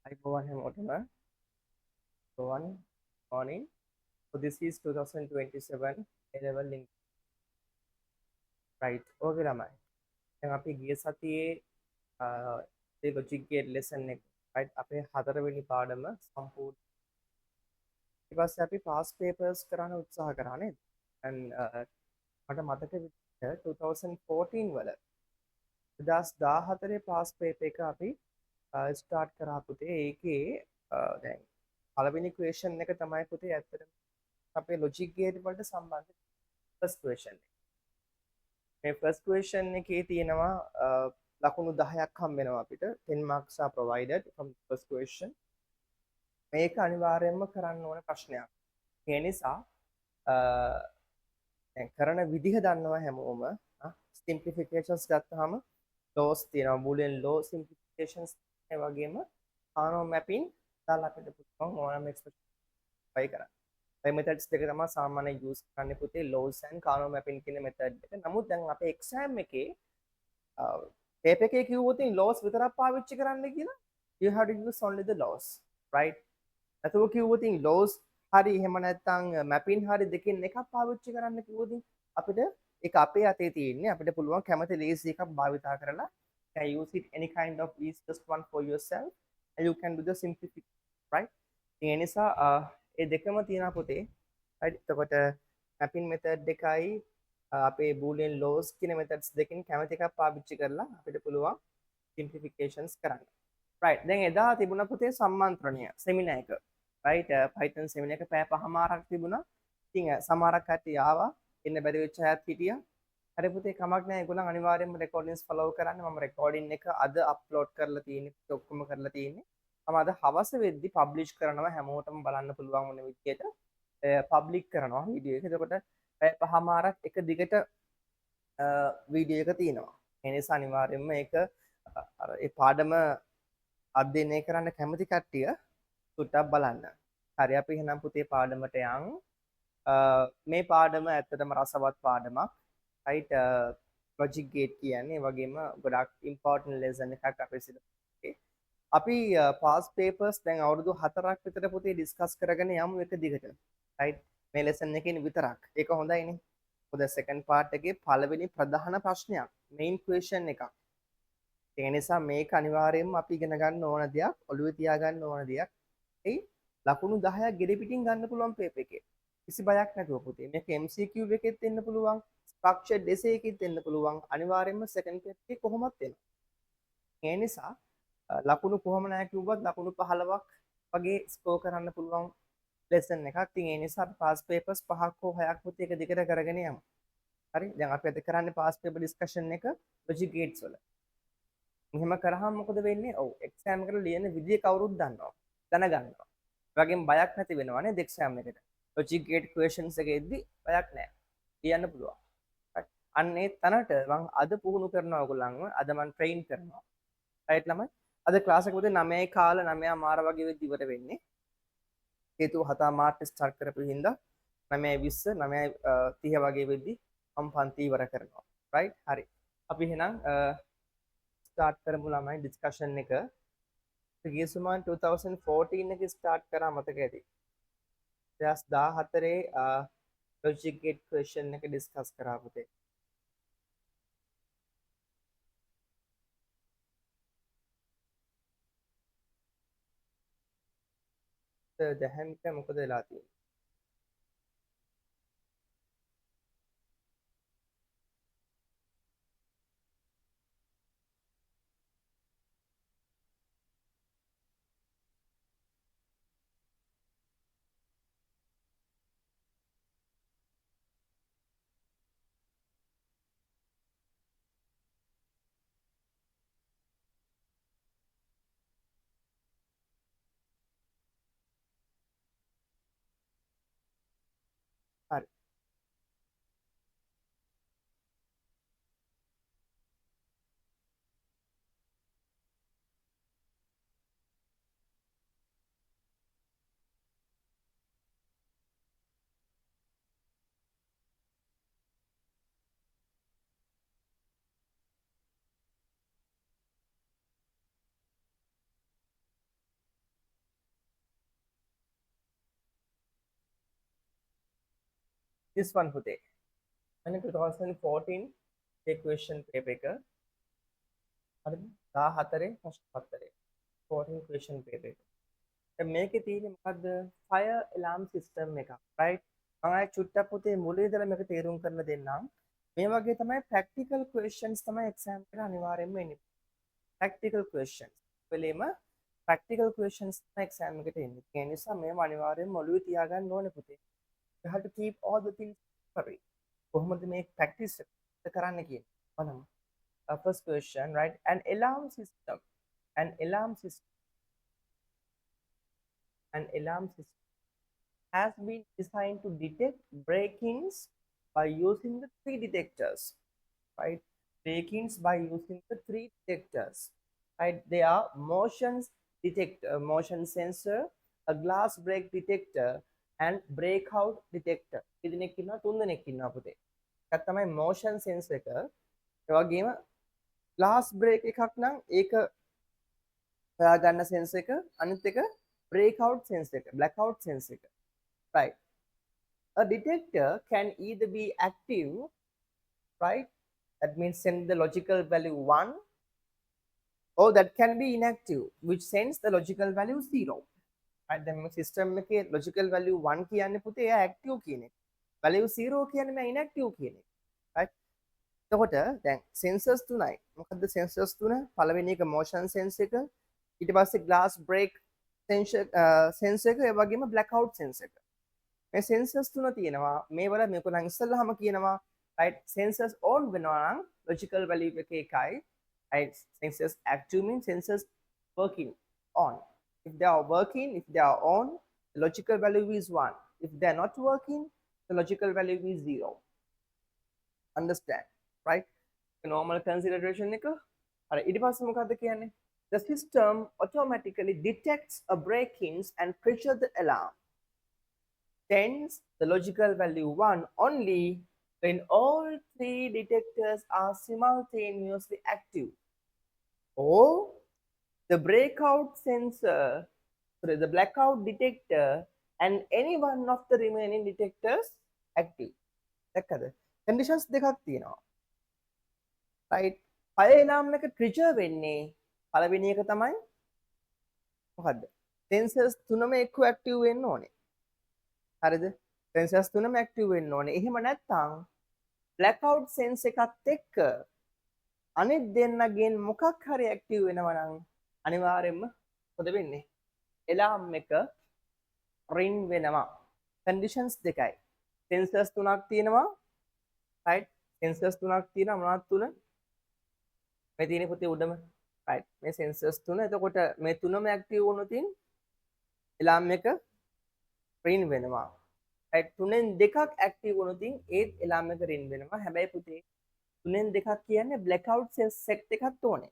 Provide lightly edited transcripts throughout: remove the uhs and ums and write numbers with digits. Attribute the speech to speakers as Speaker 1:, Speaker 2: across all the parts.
Speaker 1: Everyone හැමෝටම one morning. So this is 2027 A-level link right. Okay ළමයි. දැන් අපි ගිය සතියේ ඒ logic gate lesson එක right අපේ හතරවෙනි පාඩම සම්පූර්ණ. ඊට පස්සේ අපි past papers කරන්න උත්සාහ කරා නේද? and මට මතක විදිහට 2014 වල 2014 past paper එක අපි start කරා පුතේ. ඒකේ දැන් පළවෙනි question එක තමයි පුතේ ඇත්තටම අපේ logic gate වලට සම්බන්ධ first question එක. මේ first question එකේ තියෙනවා ලකුණු 10ක් හම්බ වෙනවා අපිට 10 marks are provided from the first question. මේක අනිවාර්යයෙන්ම කරන්න ඕන ප්‍රශ්නයක්. ඒ නිසා දැන් කරන විදිහ දන්නවා හැමෝම simplifications ගත්තාම laws තියෙනවා boolean law simplifications ඒ වගේම Karnaugh mapping දාලා අපිට පුළුවන් ඕනම expression apply කරන්න. මේ methods දෙක තමයි සාමාන්‍ය use කරන්නේ පුතේ laws and Karnaugh mapping කියන method එක. නමුත් දැන් අපේ exam එකේ paper එකේ කිව්වොත් laws විතරක් පාවිච්චි කරන්න කියලා you have to use only the laws right. නැතුව කිව්වොත් laws හරි එහෙම නැත්නම් mapping හරි දෙකෙන් එකක් පාවිච්චි කරන්න කිව්වොත් අපිට ඒක අපේ අතේ තියෙන්නේ අපිට පුළුවන් කැමති lazy එකක් භාවිතා කරලා can use it any kind of easiest one for yourself and you can do the simplification right. ඒ නිසා ඒ දෙකම තියෙනවා පුතේ right. එතකොට mapping method එකයි අපේ boolean laws කියන methods දෙකෙන් කැමති එකක් පාවිච්චි කරලා අපිට පුළුවන් simplifications කරන්න right. දැන් එදා තිබුණා පුතේ සම්මන්ත්‍රණය seminar එක right. Python seminar එක පැය පහමාරක් තිබුණා. ඉතින් සමහරක් කට්ටිය ආවා ඉන්න බැරි වෙච්ච අයත් හිටියා. හරි පුතේ කමක් නැහැ. ඒගොල්ලන් අනිවාර්යයෙන්ම recordings follow කරන්න. මම recording එක අද upload කරලා තියෙන්නේ ඔක්කොම කරලා තියෙන්නේ. මම අද හවස වෙද්දි publish කරනවා හැමෝටම බලන්න පුළුවන් වෙන විදිහට public කරනවා වීඩියෝ එක. එතකොට පැය පහමාරක් එක දිගට වීඩියෝ එක තියෙනවා. ඒ නිසා අනිවාර්යයෙන්ම ඒක අර ඒ පාඩම අධ්‍යයනය කරන්න කැමති කට්ටිය සුට්ටක් බලන්න. හරි අපි එහෙනම් පුතේ පාඩමට යන්. මේ පාඩම ඇත්තටම රසවත් පාඩමක්. right. logic gate කියන්නේ වගේම ගොඩක් important lesson එකක් අපේ සිලබස් අපි past papers දැන් අවුරුදු 4ක් විතර පුතේ discuss කරගෙන යමු එක දිගට. right. මේ lesson එකකින් විතරක්. ඒක හොඳයිනේ. මොකද second part එකේ පළවෙනි ප්‍රධාන ප්‍රශ්නයක් main question එකක්. ඒ නිසා මේක අනිවාර්යයෙන්ම අපි ඉගෙන ගන්න ඕන දෙයක්, ඔළුවේ තියාගන්න ඕන දෙයක්. ඒ ලකුණු 10ක් ගෙඩි පිටින් ගන්න පුළුවන් පේපර් එකේ. කිසි බයක් නැතුව පුතේ. මේක MCQ එකෙත් එන්න පුළුවන්, structured essay එකෙත් එන්න පුළුවන්. අනිවාර්යයෙන්ම second paper එකේ කොහොමත් එනවා. ඒ නිසා ලකුණු කොහොම නැහැ කිව්වත් ලකුණු 15ක් වගේ ස්කෝර් කරන්න පුළුවන් lesson එකක්. ඉතින් ඒ නිසා අපි past papers 5ක් හෝ 6ක් පුතේ එක දිගට කරගෙන යමු. හරි. දැන් අපි අද කරන්නේ past paper discussion එක logic gates වල. මෙහෙම කරාම මොකද වෙන්නේ? ඔව් එක්සෑම් එකට ලියන විදිය කවුරුත් දන්නවා. දැනගන්නවා. ඒ වගේම බයක් නැති වෙනවා නේද එක්සෑම් එකට. logic gate questions එකෙද්දි බයක් නැහැ. ලියන්න පුළුවන්. අන්නේ තැනට මම අද පුහුණු කරනවා ඔයගොල්ලන්ව. අද මම ට්‍රේන් කරනවා. රයිට් ළමයි. අද ක්ලාස් එක පුතේ 9 කාල 9 මාර වගේ වෙද්දි ඉවර වෙන්නේ. හේතුව 7 මාර්ට ස්ටාර්ට් කරපු හින්දා 9:20 9:30 වගේ වෙද්දි මම පන්ති ඉවර කරනවා. රයිට්. හරි. අපි එහෙනම් ස්ටාර්ට් කරමු ළමයි ඩිස්කෂන් එක. ගිය සුමාන 2014 එක ස්ටාර්ට් කරා මතක ඇති. 2014 logic gate question එක ඩිස්කස් කරා පුතේ. දැහැමිට මොකද වෙලා තියෙන්නේ? this one පුතේ. අනේ 2014 equation paper එක හරිද 14 ප්‍රශ්න පත්‍රය 14 question paper එක. දැන් මේකේ තියෙන්නේ මොකද්ද? fire alarm system එකක්. right? මම ආයෙ චුට්ටක් පුතේ මුලින් ඉඳලා මේක තේරුම් කරලා දෙන්නම්. මේ වගේ තමයි practical questions තමයි exam එකට අනිවාර්යෙන්ම එන්නේ. practical questions. වෙලෙම practical questions තමයි exam එකට එන්නේ. ඒ නිසා මේව අනිවාර්යෙන්ම ඔළුවේ තියාගන්න ඕනේ පුතේ. You have to keep all the things correct. කොහොමද මේ practice කරන්න කියන්නේ? බලමු. First question, right? An alarm system. An alarm system. An alarm system has been designed to detect break-ins by using the three detectors, right? Break-ins by using the three detectors, right? They are motion detector, motion sensor, a glass break detector, and breakout detector. ඉදිනෙක ඉන්නවා තුන් දෙනෙක් ඉන්නවා පුතේ. එකක් තමයි motion sensor එක. ඒ වගේම glass break එකක් නම් ඒක හොයාගන්න sensor එක. අනිත් එක breakout sensor එක, blackout sensor එක. Right. A detector can either be active, right? That means send the logical value 1, or that can be inactive, which sends the logical value 0. Right? Then system එකේ logical value 1 කියන්නේ පුතේ එයා active කියන එක. value 0 කියන්නේ මම inactive කියන එක. right? එතකොට දැන් sensors තුනයි. මොකද්ද sensors තුන? පළවෙනි එක motion sensor එක, ඊට පස්සේ glass break sensor එක, ඒ වගේම blackout sensor එක. මේ sensors තුන තියෙනවා. මේවල මේක නම් ඉස්සෙල්ලාම කියනවා right sensors on වෙනවා නම් logical value එක එකයි. right sensors active means sensors working on. If they are working, if they are on, the logical value is 1. If they are not working, the logical value is 0. Understand? Right? Normal consideration එක. හරි ඊට පස්සේ මොකද්ද කියන්නේ? The system automatically detects a break-ins and triggers the alarm. Sends the logical value 1 only when all three detectors are simultaneously active, or the breakout sensor, sorry, the blackout detector, and any one of the remaining detectors active. දැක්කද? conditions දෙකක් තියෙනවා. right? fire alarm එක trigger වෙන්නේ පළවෙනි එක තමයි මොකද්ද? sensors තුනම එක්ක active වෙන්න ඕනේ. හරිද? sensors තුනම active වෙන්න ඕනේ. එහෙම නැත්නම් blackout sense එකත් එක්ක අනිත් දෙන්නගෙන් මොකක් හරි active වෙනවා නම් අනිවාර්යයෙන්ම මොකද වෙන්නේ? alarm එක ring වෙනවා. conditions දෙකයි. sensors තුනක් තියෙනවා. right? sensors තුනක් තියෙනවා. මොනවද තුන? මේ තියෙන්නේ පුතේ උඩම. right? මේ sensors තුන. එතකොට මේ තුනම active වුණොත් alarm එක ring වෙනවා. right? තුනෙන් දෙකක් active වුණොත් ඒත් alarm එක ring වෙනවා. හැබැයි පුතේ තුනෙන් දෙකක් කියන්නේ blackout set එකක් ඕනේ.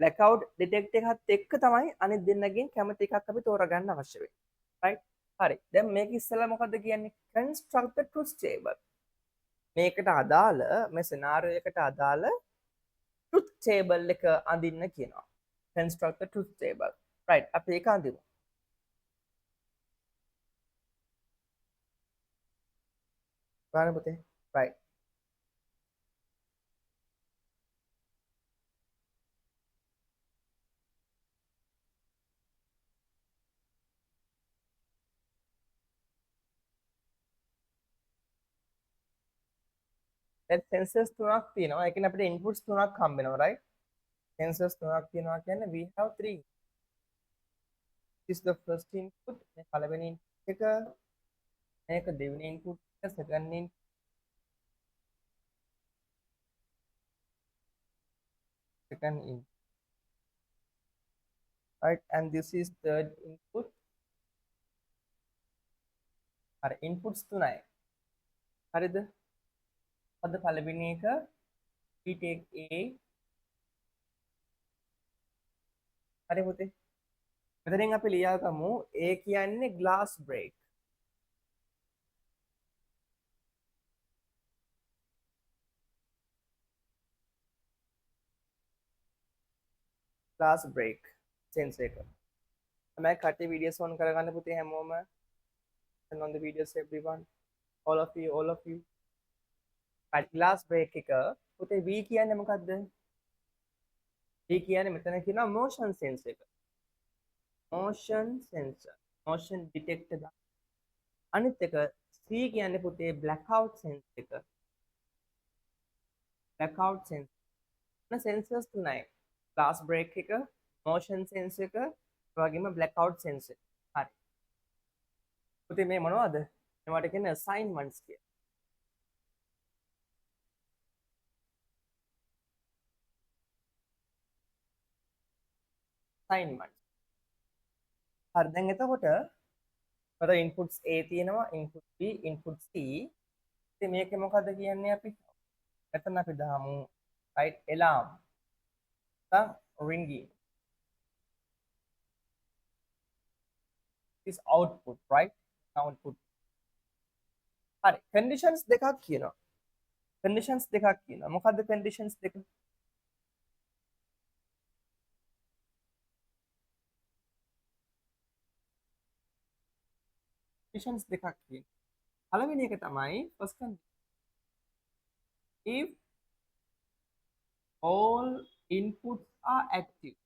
Speaker 1: blackout detect එකත් එක්ක තමයි අනිත් දෙන්නගෙන් කැමති එකක් අපි තෝරගන්න අවශ්‍ය වෙන්නේ. right? හරි. දැන් මේක ඉස්සෙල්ලා මොකද්ද කියන්නේ? construct the truth table. මේකට අදාළ මේ scenario එකට අදාළ truth table එක අඳින්න කියනවා. construct the truth table. right? අපි ඒක අඳිමු. බලන්න පුතේ. right. දැන් sensors තුනක් තියෙනවා. ඒ කියන්නේ අපිට inputs තුනක් හම්බ වෙනවා. right? sensors තුනක් තියෙනවා කියන්නේ we have 3. This is the first input. මේ පළවෙනි input එක, මේක දෙවෙනි input එක, second input, second input. right? And this is third input. හරි inputs තුනයි. හරිද? අද පළවෙනි එක we take A. හරි පුතේ. මෙතනින් අපි ලියාගමු A කියන්නේ glass break. glass break sense එක. තමයි කට්ටිය videos on කරගන්න පුතේ හැමෝම. turn on the videos everyone. all of you. right glass break එක පුතේ V කියන්නේ මොකද්ද? V කියන්නේ මෙතන කියනවා motion sensor එක. motion sensor. motion detector එක. අනිත් එක C කියන්නේ පුතේ blackout sensor එක. blackout sensor. මේ sensors තුනයි. glass break එක, motion sensor එක, ඒ වගේම blackout sensor. හරි. පුතේ මේ මොනවද? මේවට කියන්නේ assignments කිය. assignments. හරි දැන් එතකොට මට inputs A තියෙනවා, input B, input C. ඉතින් මේකේ මොකද්ද කියන්නේ අපි? මෙතන අපි දාමු right alarm. නැත්නම් ringing. is output, right? output. හරි conditions දෙකක් කියනවා. conditions දෙකක් කියනවා. මොකද්ද conditions දෙක? conditions දෙකක් කියනවා. පළවෙනි එක තමයි first condition. if all inputs are active.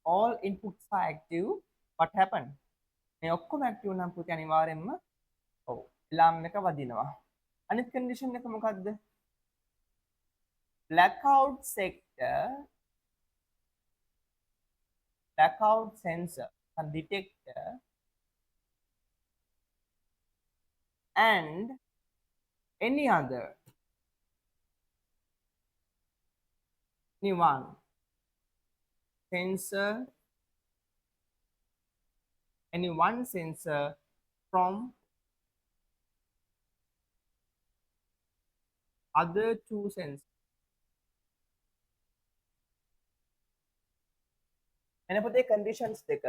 Speaker 1: all inputs are active, what happen? මේ ඔක්කොම active නම් පුතේ අනිවාර්යෙන්ම ඔව් alarm එක වදිනවා. අනිත් condition එක මොකද්ද? blackout sector, blackout sensor and detector and any other anyone sensor, any one sensor from other two sensors. එන පුතේ conditions දෙක.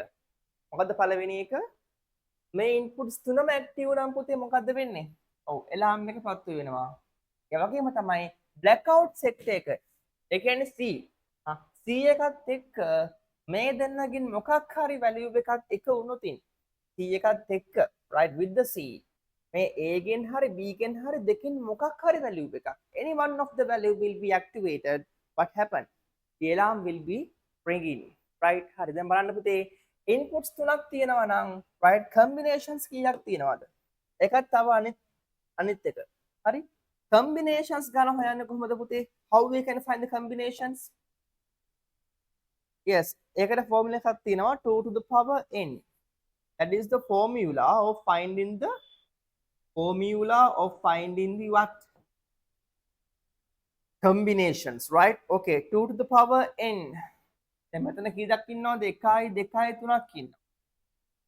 Speaker 1: මොකද්ද පළවෙනි එක? මේ inputs තුනම active නම් පුතේ මොකද්ද වෙන්නේ? ඔව් alarm එක පත්තු වෙනවා. ඒ වගේම තමයි blackout sector එක. ඒ කියන්නේ C. C එකත් එක්ක මේ දෙන්නගෙන් මොකක් හරි value එකක් එක වුණොතින් C එකත් එක්ක right with the C මේ A ගෙන් හරි B ගෙන් හරි දෙකෙන් මොකක් හරි value එකක් any one of the value will be activated. what happened? the alarm will be ringing. right හරි දැන් බලන්න පුතේ inputs තුනක් තියෙනවා නම් right combinations කීයක් තියෙනවද? එකක් තව අනිත් එක. හරි combinations ගන්න හොයන්නේ කොහොමද පුතේ? how we can find the combinations? yes ඒකට formula එකක් තියෙනවා 2 to the power n. that is the formula of finding the what? combinations, right? okay 2 to the power n. දැන් මෙතන කීයක් ඉන්නවද? 1යි 2යි 3ක් ඉන්නවා.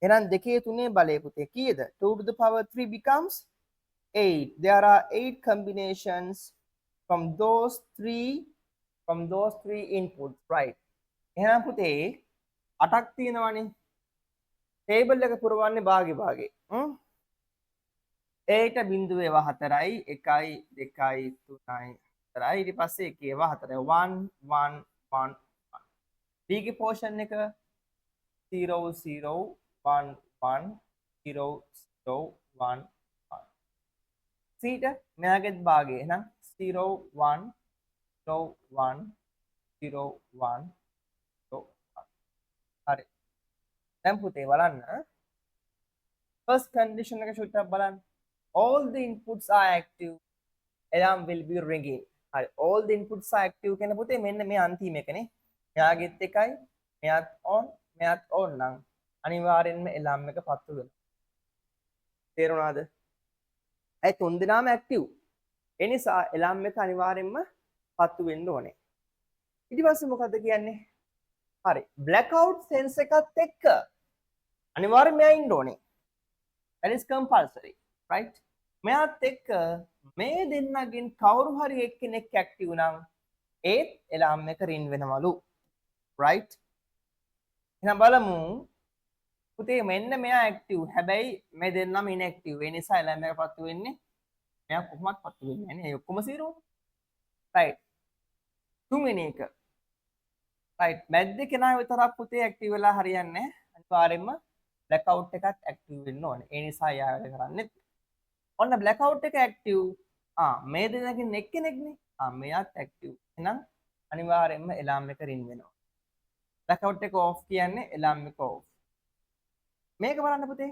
Speaker 1: එහෙනම් 2 3 බලය පුතේ කීයද? 2 to the power 3 becomes 8. there are 8 combinations from those three inputs, right? එහෙනම් පුතේ 8ක් තියෙනවානේ. ටේබල් එක පුරවන්නේ භාගේ. ඒට බිඳුව ඒවා 4යි 1යි 2යි 3යි 4යි ඊට පස්සේ 1 ඒවා 4යි 1 1 1 B ගේ පෝෂන් එක 0 0 1 1 0 0 1 1 C ට මෙයාගෙත් භාගය එහෙනම් 0 1 0 1 0 1 0 1 හරි දැන් පුතේ බලන්න first condition එක චුට්ටක් බලන්න all the inputs are active, alarm will be ringing. හරි all the inputs are active කියන පුතේ මෙන්න මේ අන්තිම එකනේ. මෙයාගෙත් එකයි මෙයාත් on නම් අනිවාර්යෙන්ම alarm එක පත්තු වෙනවා. තේරුණාද? ඒ තුන් දෙනාම active. ඒ නිසා alarm එක අනිවාර්යෙන්ම පත්තු වෙන්න ඕනේ. ඊට පස්සේ මොකද්ද කියන්නේ? හරි blackout sense එකත් එක්ක අනිවාර්යෙන්ම මෙයා ඉන්න ඕනේ. that is compulsory, right? මෙයාත් එක්ක මේ දෙන්නගෙන් කවුරු හරි එක්කෙනෙක් ඇක්ටිව් නම් ඒත් එලාම් එක රින් වෙනවලු. right? එහෙනම් බලමු පුතේ මෙන්න මෙයා ඇක්ටිව්. හැබැයි මේ දෙන්නම ඉන්ඇක්ටිව්. ඒ නිසා එලාම් එක පත්තු වෙන්නේ මෙයා කොහොමවත් පත්තු වෙන්නේ නැහැ. ඒ ඔක්කොම 0. right? තුන්වෙනි එක right මැද්දේ කෙනා විතරක් පුතේ ඇක්ටිව් වෙලා හරියන්නේ නැහැ. අනිවාර්යයෙන්ම blackout එකත් ඇක්ටිව් වෙන්න ඕනේ. ඒ නිසා යා වැඩ කරන්නේ. ඔන්න blackout එක ඇක්ටිව්. මේ දෙනකින් එක්කෙනෙක්නේ. මෙයාත් ඇක්ටිව්. එහෙනම් අනිවාර්යයෙන්ම එලාම් එක රින් වෙනවා. blackout එක off කියන්නේ එලාම් එක off. මේක බලන්න පුතේ.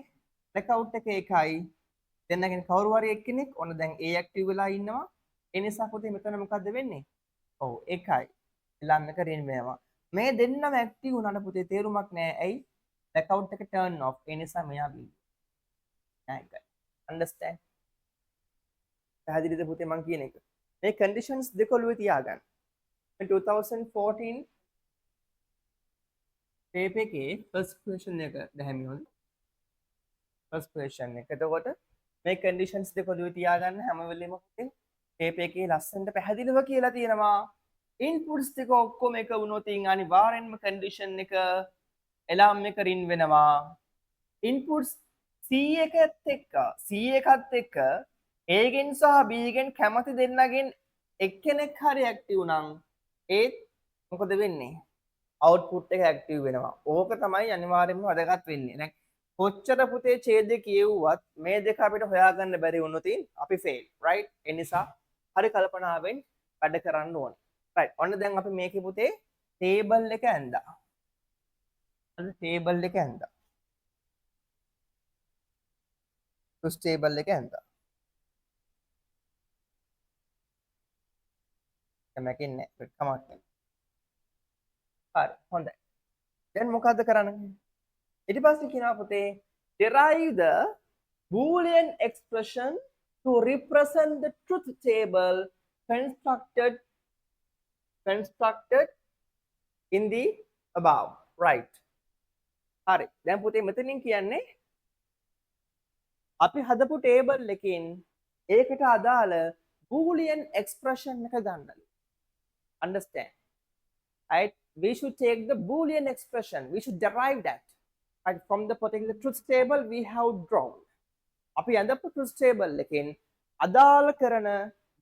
Speaker 1: blackout එක එකයි. දෙන්නගෙන් කවුරු හරි එක්කෙනෙක් ඔන්න දැන් ඒ ඇක්ටිව් වෙලා ඉන්නවා. ඒ නිසා පුතේ මෙතන මොකද්ද වෙන්නේ? ඔව් එකයි. එලාම් එක රින් වෙනවා. මේ දෙන්නම ඇක්ටිව් වුණාට පුතේ තේරුමක් නැහැ. ඇයි? blackout එක turn off. ඒ නිසා මෙයා බිල්. එකයි. understand? පැහැදිලිද පුතේ මං කියන එක? මේ conditions දෙක ඔළුවේ තියාගන්න. මේ 2014 paper එකේ first question එක දැහැමියොත් first question එක. එතකොට මේ conditions දෙක ඔළුවේ තියාගන්න හැම වෙලෙම පුතේ paper එකේ ලස්සනට පැහැදිලිව කියලා තියෙනවා. inputs ටික ඔක්කොම එක වුණොත් අනිවාර්යෙන්ම condition එක alarm එක රින් වෙනවා. inputs C එකත් එක්ක A ගෙන් සහ B ගෙන් කැමති දෙන්නගෙන් එක්කෙනෙක් හරි ඇක්ටිව් නම් ඒත් මොකද වෙන්නේ? output එක ඇක්ටිව් වෙනවා. ඕක තමයි අනිවාර්යෙන්ම වැදගත් වෙන්නේ. දැන් කොච්චර පුතේ ඡේදය කියෙව්වත් මේ දෙක අපිට හොයාගන්න බැරි වුණොත් අපි fail, right? ඒ නිසා හරි කල්පනාවෙන් වැඩ කරන්න ඕනේ. right. ඔන්න දැන් අපි මේකේ පුතේ table එක ඇඳලා. අන්න table එක ඇඳලා. truth table එක ඇඳලා. කමකින්නේ කමක් නැහැ. හරි හොඳයි. දැන් මොකද්ද කරන්නේ? ඊට පස්සේ කියනවා පුතේ derive the boolean expression to represent the truth table constructed in the above, right? හරි. දැන් පුතේ මෙතනින් කියන්නේ අපි හදපු table එකකින් ඒකට අදාළ boolean expression එක ගන්නලු. Understand? Right? We should take the boolean expression. We should derive that. Right? From the particular truth table we have drawn. අපි අඳපු truth table එකෙන් අදාළ කරන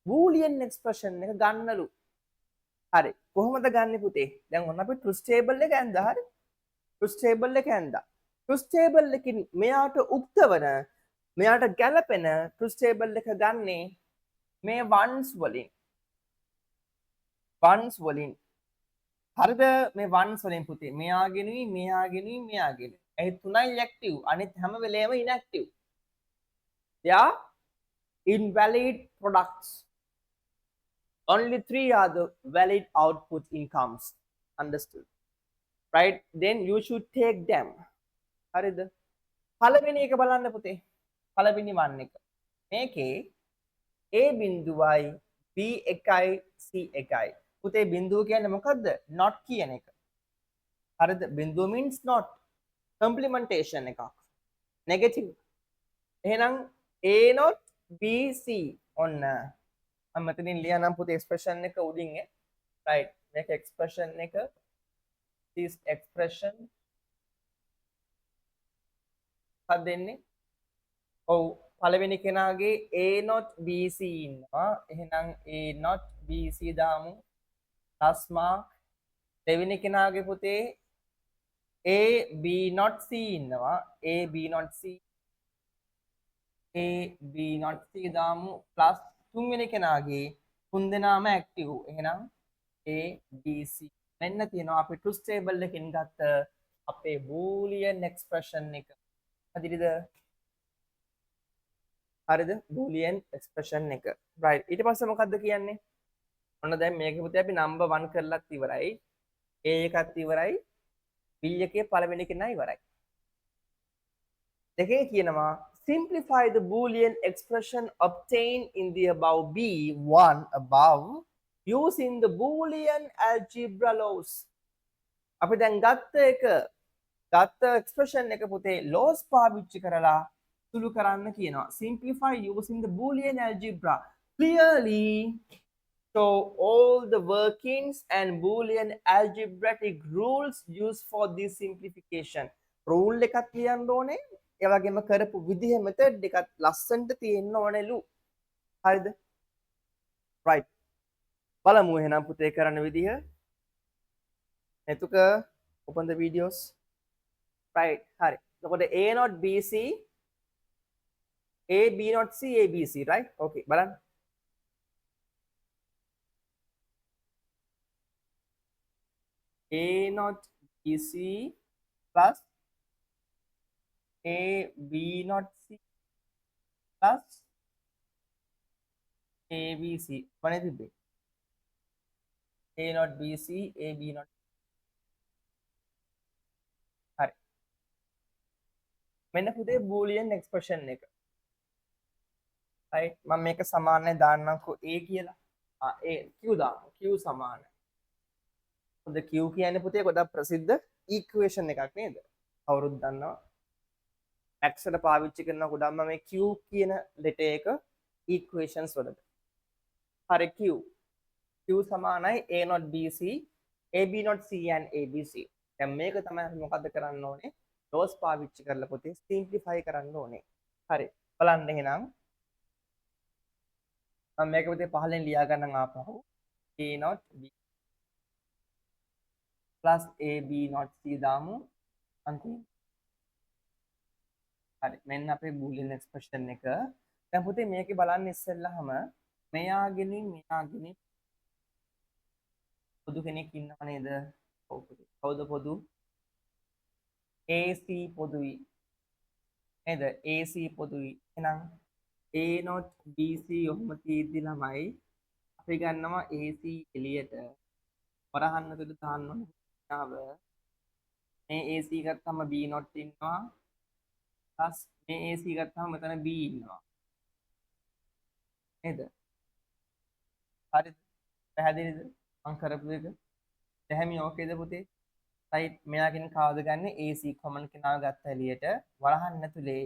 Speaker 1: boolean expression එක ගන්නලු. හරි. කොහොමද ගන්නෙ පුතේ? දැන් ඔන්න අපි truth table එක ඇඳලා හරි. truth table එක ඇඳලා. truth table එකකින් මෙයාට උක්ත වන මෙයාට ගැලපෙන truth table එක ගන්නේ මේ ones වලින්. ones වලින්. හරිද? මේ ones වලින් පුතේ මෙයාගෙනුයි මෙයාගෙනුයි මෙයාගෙනුයි. ඒ තුනයි ඇක්ටිව්. අනිත් හැම වෙලේම ඉන්ඇක්ටිව්. They are invalid products. Only 3 are the valid output incomes. Understood? Right? Then you should take them. හරිද? පළවෙනි එක බලන්න පුතේ. පළවෙනි වන් එක. මේකේ A බිඳුවයි B එකයි C එකයි. පුතේ බිඳුව කියන්නේ මොකද්ද? not කියන එක. හරිද? බිඳුව means not. complementation එකක්. negative. එහෙනම් A not B C ඔන්න මම මෙතනින් ලියනම් පුතේ expression එක උඩින් right මේක expression එක this expression හද දෙන්නේ ඔව් පළවෙනි කෙනාගේ A not B C ඉන්නවා එහෙනම් A not B C දාමු plus mark දෙවෙනි කෙනාගේ පුතේ A B not C ඉන්නවා A B not C A B not C දාමු plus තුන්වෙනි කෙනාගේ තුන්දෙනාම ඇක්ටිව් එහෙනම් A B C මෙන්න තියෙනවා අපි truth table එකකින් ගත්ත අපේ boolean expression එක හරිද හරිද boolean expression එක right ඊට පස්සේ මොකද්ද කියන්නේ ඔන්න දැන් මේක පුතේ අපි number 1 කරලත් ඉවරයි A එකත් ඉවරයි B එකේ පළවෙනි කෙනා ඉවරයි දෙකේ කියනවා simplify the boolean expression obtained in the above B1 above using the boolean algebra laws. අපි දැන් ගත්ත expression එක පුතේ laws පාවිච්චි කරලා සුළු කරන්න කියනවා. Simplify using the boolean algebra. Clearly show all the workings and boolean algebraic rules used for this simplification. Rule එකක් ලියන්න ඕනේ. ඒ වගේම කරපු විදිහ මෙතඩ් එකත් ලස්සනට තියෙන්න ඕනෙලු. හරිද? right. බලමු එහෙනම් පුතේ කරන විදිහ. එතුක open the videos. Right. හරි. එතකොට A not BC A B not C A B C right? Okay. බලන්න. A not BC plus A B not C plus A B C. මොනේ තිබ්බේ? A not BC A B not. හරි. මෙන්න පුතේ boolean expression එක. right? මම මේක සමානයි දාන්නම්කෝ A කියලා. A Q දාන්න. Q සමානයි. හොඳ Q කියන්නේ පුතේ ගොඩක් ප්‍රසිද්ධ equation එකක් නේද? කවුරුත් දන්නවා. X වල පාවිච්චි කරන ගොඩක්ම මේ Q කියන letter එක equations වලට. හරි Q. Q සමානයි A not BC AB not C and ABC. දැන් මේක තමයි මොකද්ද කරන්න ඕනේ? loss පාවිච්චි කරලා පුතේ simplify කරන්න ඕනේ. හරි. බලන්න එහෙනම් මම මේක පුතේ පහලෙන් ලියා ගන්නම් ආපහු. A not B plus AB not C දාමු. අන්තිම. හරි. මෙන්න අපේ boolean expression එක. දැන් පුතේ මේකේ බලන්න ඉස්සෙල්ලාම මෙයාගෙනින් පොදු කෙනෙක් ඉන්නව නේද? ඔව් පුතේ. කවුද පොදු? AC පොදුයි. නේද? AC පොදුයි. එහෙනම් A not BC ඔහොම තියෙද්දි ළමයි අපි ගන්නවා AC එළියට වරහන්න තුඩු දාන්න ඕනේ. මේ AC ගත්තාම B not ඉන්නවා. ප්ලස් මේ AC ගත්තාම මෙතන B ඉන්නවා. නේද? හරිද? පැහැදිලිද? මම කරපු එක. දැහැමි ඕකේද පුතේ? right මෙයාගෙන් කවුද ගන්නෙ? AC common කෙනා ගත්ත එළියට වරහන්න ඇතුලේ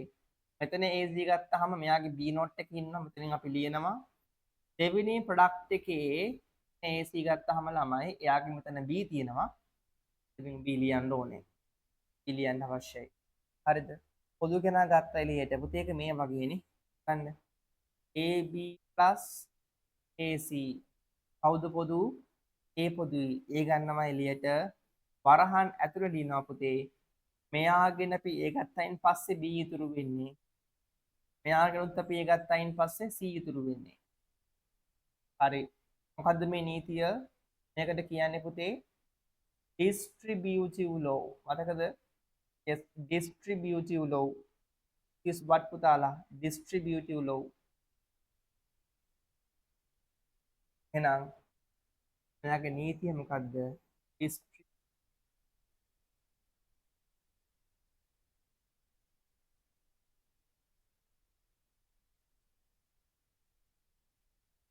Speaker 1: මෙතන AC ගත්තාම මෙයාගේ B not එක ඉන්නවා. මෙතනින් අපි ලියනවා දෙවෙනි ප්‍රොඩක්ට් එකේ AC ගත්තාම ළමයි එයාගේ මෙතන B තියෙනවා. ඉතින් B ලියන්න ඕනේ. B ලියන්න අවශ්‍යයි. හරිද? පොදු කෙනා ගත්ත එළියට පුතේ ඒක මේ වගේනේ. ගන්න. AB plus AC කවුද පොදු? A පොදුයි. A ගන්නවා එළියට වරහන් ඇතුළේ ලියනවා පුතේ. මෙයාගෙන අපි A ගත්තයින් පස්සේ B ඉතුරු වෙන්නේ. මෙයාගෙනුත් අපි A ගත්තයින් පස්සේ C ඉතුරු වෙන්නේ. හරි. මොකද්ද මේ නීතිය? මේකට කියන්නේ පුතේ distributive law. මතකද? yes distributive law is what පුතාලා? distributive law. එහෙනම් මෙයාගේ නීතිය මොකද්ද?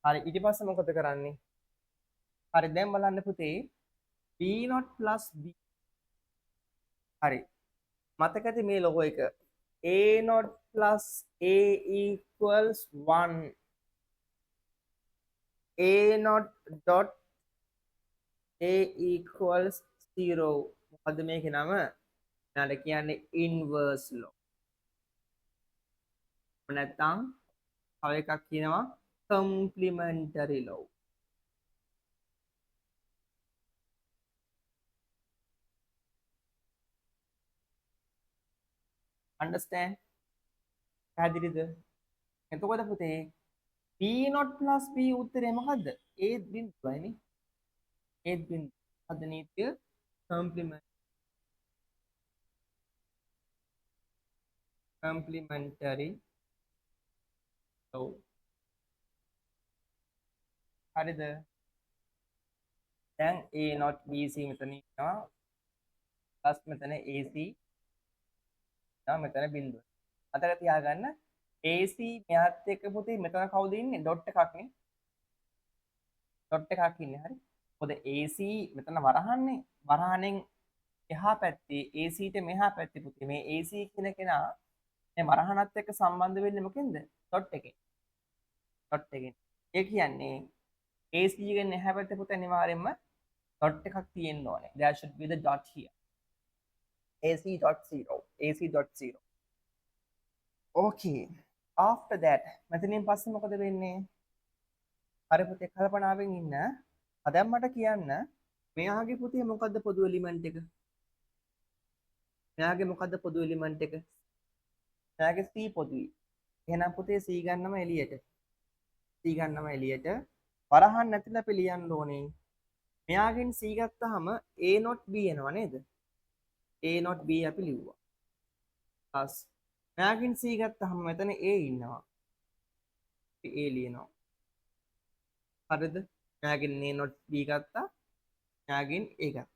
Speaker 1: හරි ඊට පස්සේ මොකද කරන්නේ? හරි දැන් බලන්න පුතේ B not plus B. හරි මතකද මේ ලොගෝ එක? A not plus A equals 1. A not dot A equals 0. මොකද්ද මේකේ නම? නාල කියන්නේ inverse law. නැත්නම් තව එකක් කියනවා complementary law. understand? පැහැදිලිද? එතකොට පුතේ B not plus B උත්තරේ මොකද්ද? A බිඳුවයිනේ. A බිඳුව. අද නීතිය complementary law. හරිද? දැන් A not BC මෙතන ඉන්නවා. ප්ලස් මෙතන AC මෙතන බිඳුව. අතක තියාගන්න AC මෙහාත් එක්ක පුතේ මෙතන කවුද ඉන්නේ? ඩොට් එකක් නේ. ඩොට් එකක් ඉන්නේ හරි. මොකද AC මෙතන වරහන්නේ. වරහනෙන් එහා පැත්තේ AC ට මෙහා පැත්තේ පුතේ මේ AC කියන කෙනා මේ වරහනත් එක්ක සම්බන්ධ වෙන්නේ මොකෙන්ද? ඩොට් එකෙන්. ඩොට් එකෙන්. ඒ කියන්නේ AC එකෙන් එහා පැත්තේ පුතේ අනිවාර්යයෙන්ම ඩොට් එකක් තියෙන්න ඕනේ. There should be the dot here. AC.0 AC.0 okay after that මෙතනින් පස්සේ මොකද වෙන්නේ? හරි පුතේ කල්පනාවෙන් ඉන්න. දැන් මට කියන්න මෙයාගේ පුතේ මොකද්ද පොදු එලිමන්ට් එක? මෙයාගේ මොකද්ද පොදු එලිමන්ට් එක? මෙයාගේ C පොදුයි. එහෙනම් පුතේ C ගන්නම එළියට. C ගන්නම එළියට. වරහන් නැතිලා අපි ලියන්න ඕනේ. මෙයාගෙන් C ගත්තාම A not B එනවා නේද? A not B අපි ලිව්වා. plus මෙයාගෙන් C ගත්තාම මෙතන A ඉන්නවා. අපි A ලියනවා. හරිද? මෙයාගෙන් A not B ගත්තා. මෙයාගෙන් A ගත්තා.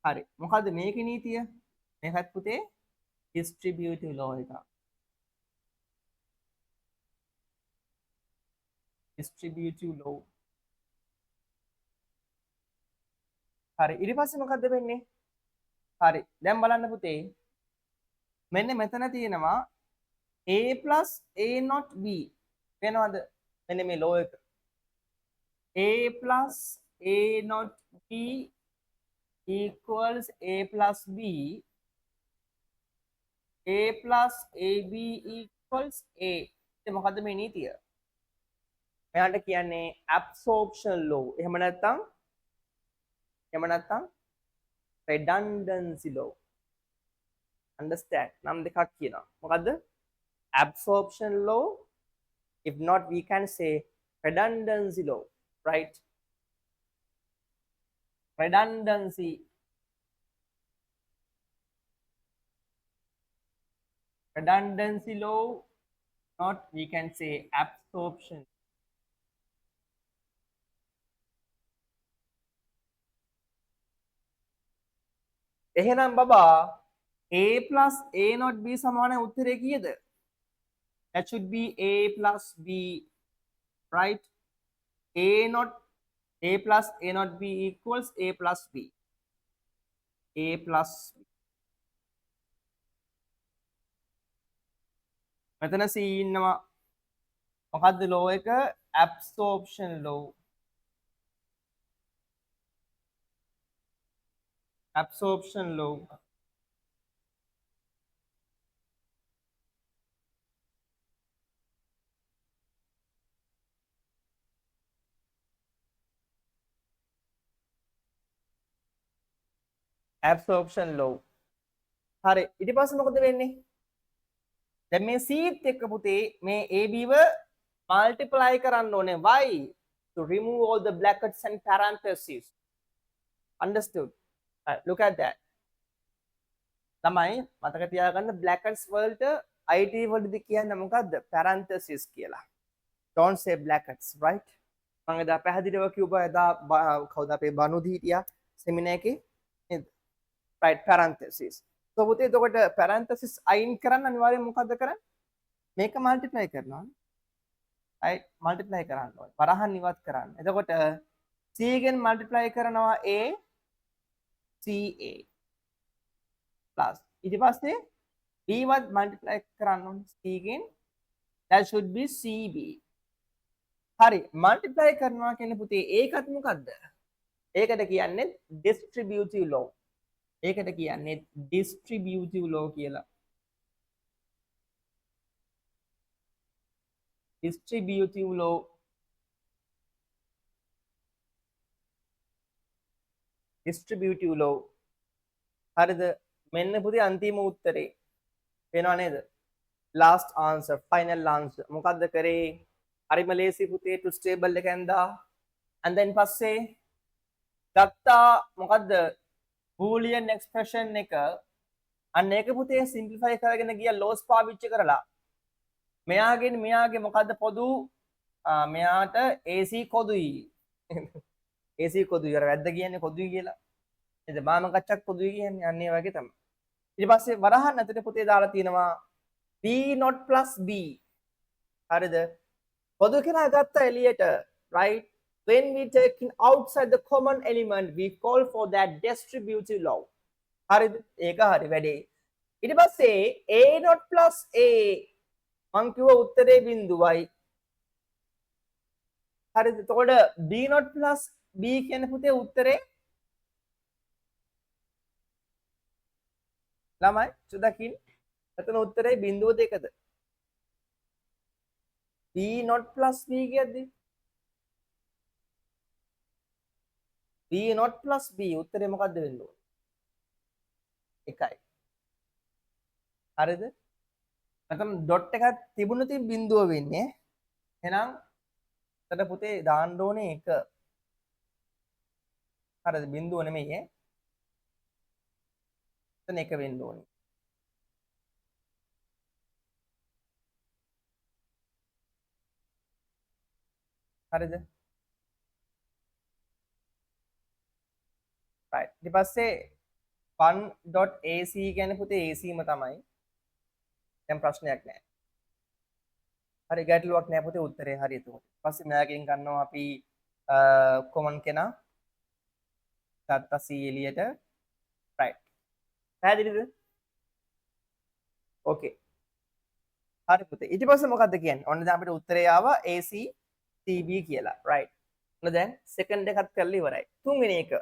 Speaker 1: හරි. මොකද්ද මේකේ නීතිය? මේකත් පුතේ distributive law එක. distributive law. හරි. ඊට පස්සේ මොකද්ද වෙන්නේ? හරි. දැන් බලන්න පුතේ. මෙන්න මෙතන තියෙනවා A plus A not B. වෙනවද? මෙන්න මේ law එක. A plus A not B equals A plus B. A plus AB equals A. ඉතින් මොකද්ද මේ නීතිය? මෙයාට කියන්නේ absorption law. එහෙම නැත්නම් redundancy law. Understand? නම් දෙකක් කියනවා. මොකද්ද? Absorption law. If not, we can say redundancy law, right? Redundancy. Redundancy law. Not, we can say absorption. එහෙනම් බබා A plus A not B සමාන උත්තරේ කීයද? That should be A plus B, right? A plus A not B equals A plus B. A plus B. මෙතන C ඉන්නවා. මොකද්ද law එක? Absorption law. Absorption law. Absorption law. හරි. ඊට පස්සේ මොකද වෙන්නේ? දැන් මේ C ත් එක්ක පුතේ මේ AB ව multiply කරන්න ඕනේ. Why? To remove all the brackets and parentheses. Understood? Look at that. ළමයි මතක තියාගන්න brackets වලට IT වලදී කියන්නේ මොකද්ද? parentheses කියලා. Don't say brackets, right? මම එදා පැහැදිලිව කිව්වා එදා කවුද අපේ බනුදි හිටියා සෙමිනාර් එකේ නේද? right, parentheses. So පුතේ එතකොට parentheses අයින් කරන්න අනිවාර්යයෙන් මොකද්ද කරන්නේ? මේක multiply කරනවා. right, multiply කරන්න ඕනේ. වරහන් ඉවත් කරන්න. එතකොට C ගෙන් multiply කරනවා A CA plus ඊට පස්සේ B වත් multiply කරන්න ඕනේ C ගෙන්. that should be CB. හරි, multiply කරනවා කියන්නේ පුතේ ඒකත් මොකද්ද? ඒකට කියන්නේ distributive law. ඒකට කියන්නේ distributive law කියලා. distributive law. distributive law. හරිද? මෙන්න පුතේ අන්තිම උත්තරේ. වෙනව නේද? last answer, final answer. මොකද්ද කරේ? හරිම ලේසි පුතේ to stable එක ඇඳා. and then පස්සේ ගත්තා මොකද්ද? boolean expression එක. අන්න ඒක පුතේ simplify කරගෙන ගියා laws පාවිච්චි කරලා. මෙයාගෙන් මෙයාගේ මොකද්ද පොදු? මෙයාට AC කොදුයි. AC කොදුයි. අර වැද්ද කියන්නේ කොදුයි කියලා. නේද? මාම කච්චක් කොදුයි කියන්නේ අන්න ඒ වගේ තමයි. ඊට පස්සේ වරහන් ඇතුලේ පුතේ දාලා තියෙනවා B not plus B. හරිද? පොදු කෙනා ගත්ත එළියට, right? When we taking outside the common element, we call for that distributive law. හරිද? ඒක හරි වැඩේ. ඊට පස්සේ A not plus A මං කිව්ව උත්තරේ බිඳුවයි. හරිද? එතකොට B not plus B කියන පුතේ උත්තරේ ළමයි සුදකින් එතන උත්තරේ බිඳුව දෙකද? B not plus B කියද්දි b not plus b උත්තරේ මොකද්ද වෙන්න ඕනේ? 1යි. හරිද? නැත්නම් ඩොට් එකක් තිබුණොත් බිඳුව වෙන්නේ. එහෙනම් එතන පුතේ දාන්න ඕනේ 1. හරිද? බිඳුව නෙමෙයි ඈ. එතන 1 වෙන්න ඕනේ. හරිද? right. ඊට පස්සේ 1.ac කියන්නේ පුතේ ac ම තමයි. දැන් ප්‍රශ්නයක් නැහැ. හරි ගැටලුවක් නැහැ පුතේ උත්තරේ හරි එතකොට. ඊපස්සේ මෙයාගෙන් ගන්නවා අපි කොමන් කෙනා ගත්තා c එළියට. right. පැහැදිලිද? ඕකේ. හරි පුතේ. ඊට පස්සේ මොකද්ද කියන්නේ? ඔන්න දැන් අපිට උත්තරේ ආවා AC CB කියලා. right. ඔන්න දැන් සෙකන්ඩ් එකත් කරලා ඉවරයි. තුන්වෙනි එක.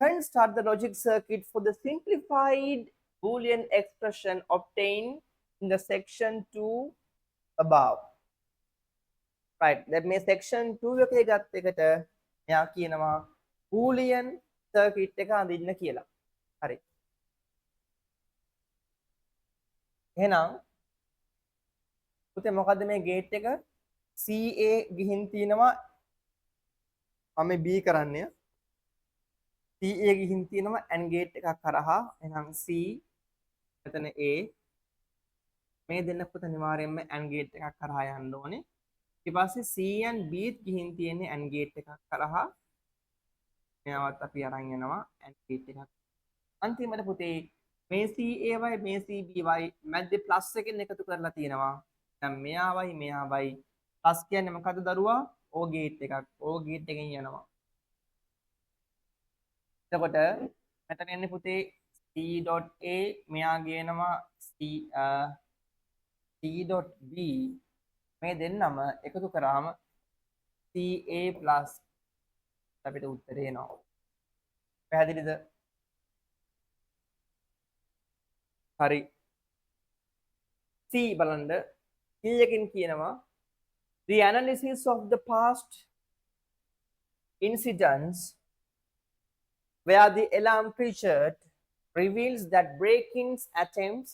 Speaker 1: Then start the logic circuit for the simplified Boolean expression obtained in the section 2 above. right. දැන් මේ section 2 එකේ ගත් එකට මෙයා කියනවා Boolean circuit එක අඳින්න කියලා. හරි. එහෙනම් පුතේ මොකද්ද මේ ගේට් එක? CA ගිහින් තිනවා මම B කරන්නේ. CA ගිහින් තිනවා AND ගේට් එකක් කරහා. එහෙනම් C එතන A මේ දෙන්න පුත අනිවාර්යයෙන්ම AND ගේට් එකක් කරහා යන්න ඕනේ. ඊට පස්සේ C and B ගිහින් තියෙන්නේ AND ගේට් එකක් කරහා. මෙයාවත් අපි අරන් යනවා AND ගේට් එකක්. අන්තිමට පුතේ මේ CA වයි මේ CB වයි මැද්දේ ප්ලස් එකෙන් එකතු කරලා තියෙනවා. දැන් මෙයාවයි මෙයාවයි ප්ලස් කියන්නේ මොකද්ද දරුවා? O ගේට් එකක්. O ගේට් එකෙන් යනවා. එතකොට මෙතන එන්නේ පුතේ C.A මෙයා ගේනවා C.B මේ දෙන්නම එකතු කරාම CA plus අපිට උත්තරේ එනවා. පැහැදිලිද? හරි. C බලන්න. C එකෙන් කියනවා the analysis of the past incidents where the alarm featured reveals that break-in attempts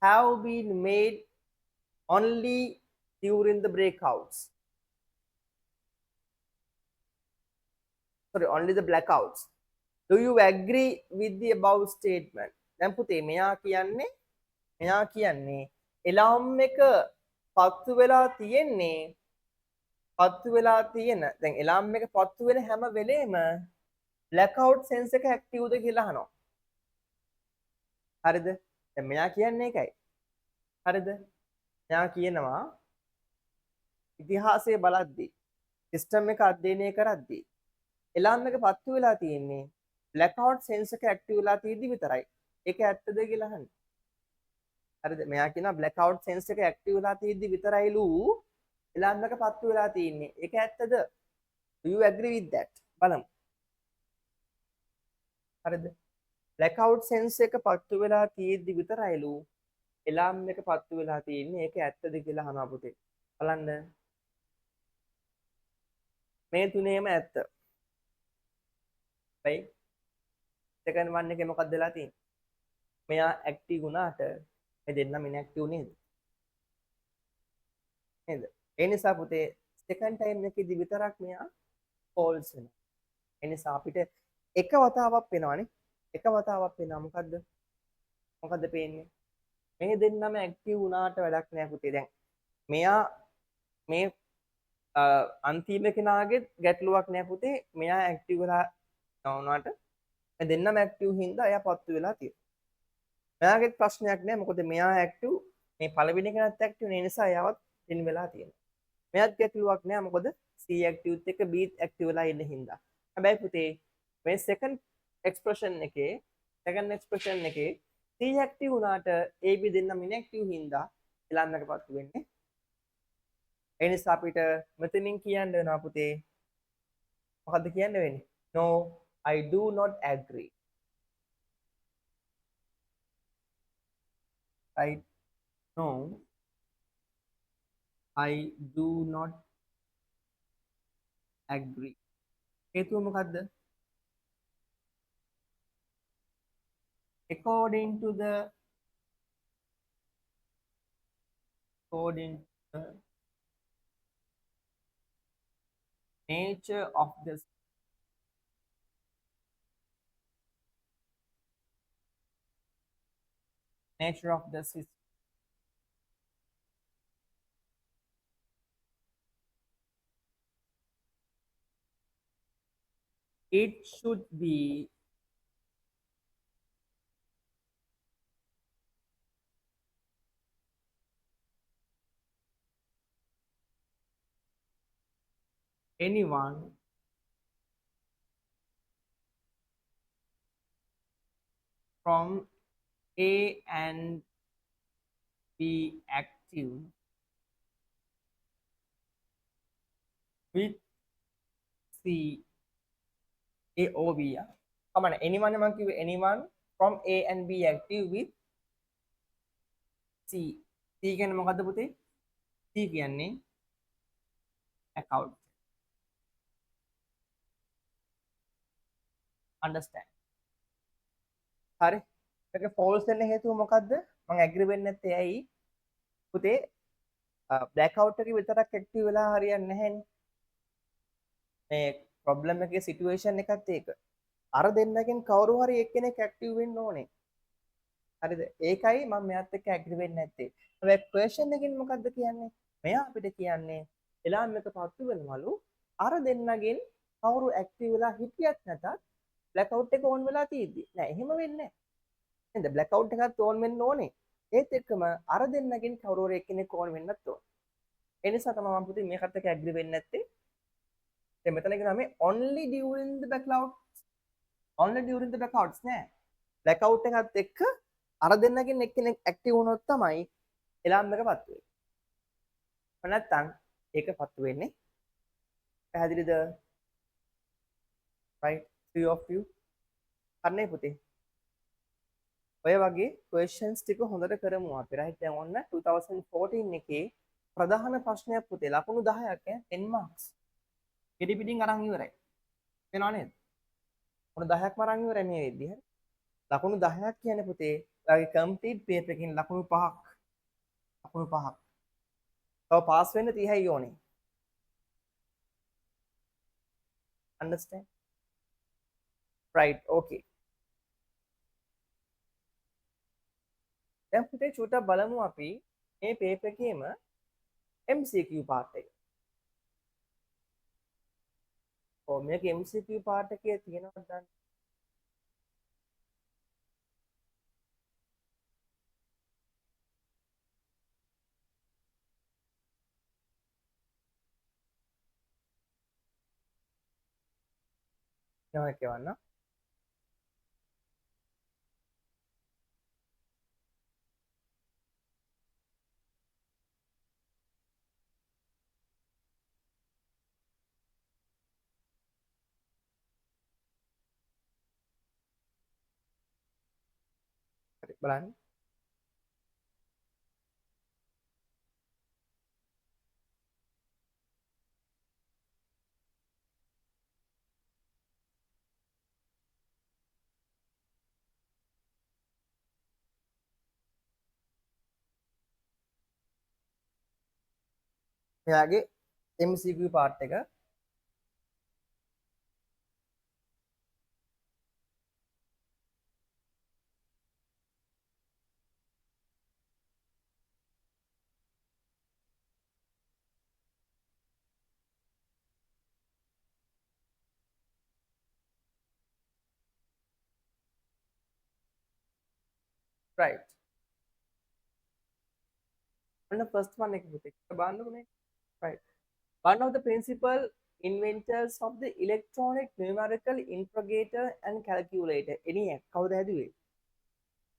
Speaker 1: have been made only during the breakouts. Sorry, only the blackouts. Do you agree with the above statement? දැන් පුතේ මෙයා කියන්නේ alarm එක පත්තු වෙලා තියෙන දැන් alarm එක පත්තු වෙන හැම වෙලේම blackout sense එක active ද කියලා අහනවා. හරිද? දැන් මෙයා කියන්නේ ඒකයි. හරිද? මෙයා කියනවා ඉතිහාසයේ බලද්දී සිස්ටම් එක අධ්‍යයනය කරද්දී alarm එක පත්තු වෙලා තියෙන්නේ blackout sense එක active වෙලා තියෙද්දි විතරයි. ඒක ඇත්තද කියලා අහන්නේ. හරිද? මෙයා කියනවා blackout sense එක active වෙලා තියෙද්දි විතරයිලු alarm එක පත්තු වෙලා තියෙන්නේ. ඒක ඇත්තද? Do you agree with that? බලමු. හරිද? blackout sense එක පත්තු වෙලා තියෙද්දි විතරයිලු alarm එක පත්තු වෙලා තියෙන්නේ. ඒක ඇත්තද කියලා අහනවා පුතේ. බලන්න. මේ තුනේම ඇත්ත. right? second one එකේ මොකක්ද වෙලා තියෙන්නේ? මෙයා active වුණාට මේ දෙන්නම inactive නේද? නේද? ඒ නිසා පුතේ second time එකේදී විතරක් මෙයා false වෙනවා. ඒ නිසා අපිට එක වතාවක් වෙනවානේ. එක වතාවක් වෙනවා මොකද්ද? මොකද්ද පේන්නේ? මේ දෙන්නම active වුණාට වැඩක් නෑ පුතේ. දැන් මෙයා මේ අන්තිම කෙනාගේ ගැටලුවක් නෑ පුතේ. මෙයා active වෙලා වුණාට මේ දෙන්නම active හින්දා එයා පත්තු වෙලා තියෙනවා. මෙයාගේ ප්‍රශ්නයක් නෑ. මොකද මෙයා active මේ පළවෙනි කෙනාත් active නේ නිසා එයාවත් ඉන් වෙලා තියෙනවා. මෙයාත් ගැටලුවක් නෑ. මොකද C active එක්ක B active වෙලා ඉන්න හින්දා. හැබැයි පුතේ මේ second expression එකේ C active වුණාට AB දෙන්නම inactive හින්දා alarm එක පත්තු වෙන්නේ. ඒ නිසා අපිට මෙතනින් කියන්න වෙනවා පුතේ මොකද්ද කියන්න වෙන්නේ? No, I do not agree. Right? No, I do not agree. හේතුව මොකද්ද? according to the according to the nature of the nature of the system, it should be anyone from A and B active with C A or B. Yeah. Come on, anyone among you, anyone from A and B active with C. C කියන්නේ මොකද්ද පුතේ? C කියන්නේ account. Understand? හරි. ඒක false වෙන්න හේතුව මොකද්ද? මම agree වෙන්නේ නැත්තේ ඇයි? පුතේ blackout එක විතරක් active වෙලා හරියන්නේ නැහැනේ. මේ problem එකේ situation එකත් ඒක. අර දෙන්නගෙන් කවුරු හරි එක්කෙනෙක් active වෙන්න ඕනේ. හරිද? ඒකයි මම මෙයාත් එක්ක agree වෙන්නේ නැත්තේ. හැබැයි question එකෙන් මොකද්ද කියන්නේ? මෙයා අපිට කියන්නේ එලාම් එක පත්තු වෙනවලු අර දෙන්නගෙන් කවුරු active වෙලා හිටියත් නැතත් blackout එක on වෙලා තියෙද්දි. නෑ එහෙම වෙන්නේ නෑ. නේද? blackout එකත් on වෙන්න ඕනේ. ඒත් එක්කම අර දෙන්නගෙන් කවුරු හරි එක්කෙනෙක් on වෙන්නත් ඕනේ. ඒ නිසා තමයි මම පුතේ මේකත් එක්ක agree වෙන්නේ නැත්තේ. දැන් මෙතන කියනවා මේ only during the blackout only during the blackouts නෑ. blackout එකත් එක්ක අර දෙන්නගෙන් එක්කෙනෙක් active වුණොත් තමයි එලාම් එක පත්තු වෙන්නේ. නැත්තම් ඒක පත්තු වෙන්නේ පැහැදිලිද? right 3 of you අන්නේ පුතේ ඔය වගේ questions ටික හොඳට කරමු අපි right දැන් ඔන්න 2014 එකේ ප්‍රධාන ප්‍රශ්නයක් පුතේ ලකුණු 10ක් 10 marks කෙටි පිටින් අරන් ඉවරයි වෙනව නේද? ලකුණු 10ක්ම අරන් ඉවරයි මේ වෙද්දි හරි ලකුණු 10ක් කියන්නේ පුතේ ඔයාගේ complete paper එකකින් ලකුණු 5ක් ලකුණු 5ක් තව පාස් වෙන්න 30යි ඕනේ. understand? right okay දැන් පුතේ චුට්ටක් බලමු අපි මේ paper එකේම MCQ part එක. ඔව් මේක MCQ part එකේ තියෙනවද දන්නේ? නෑ කියවන්න. හරි බලන්න. මෙයාගේ MCQ part එක right. ඔන්න first one එක පුතේ. බලන්නකො මේ. right. One of the principal inventors of the electronic numerical integrator and calculator. ENIAC කවුද හැදුවේ?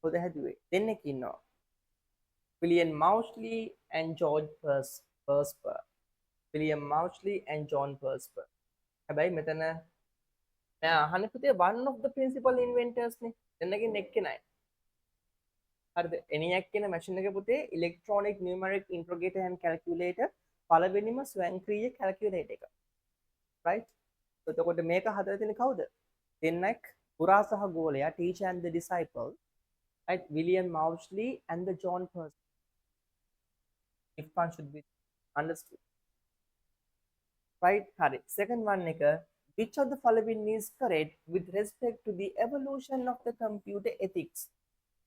Speaker 1: කවුද හැදුවේ? දෙන්නෙක් ඉන්නවා. William Mauchly and George Persper. William Mauchly and John Persper. හැබැයි මෙතන නෑ අහන්නේ පුතේ one of the principal inventors නේ. දෙන්නකින් එක්කෙනයි. හරිද? ENIAC කියන මැෂින් එක පුතේ electronic numeric integrator and calculator පළවෙනිම ස්වයංක්‍රීය calculator එක. right? එතකොට මේක හදලා තියෙන්නේ කවුද? දෙන්නෙක් පුරා සහ ගෝලයා teacher and the disciple right? William Mauchly and the John Percy. If one should be understood, right? Hari. Second one, nigga, which of the following is correct with respect to the evolution of the computer ethics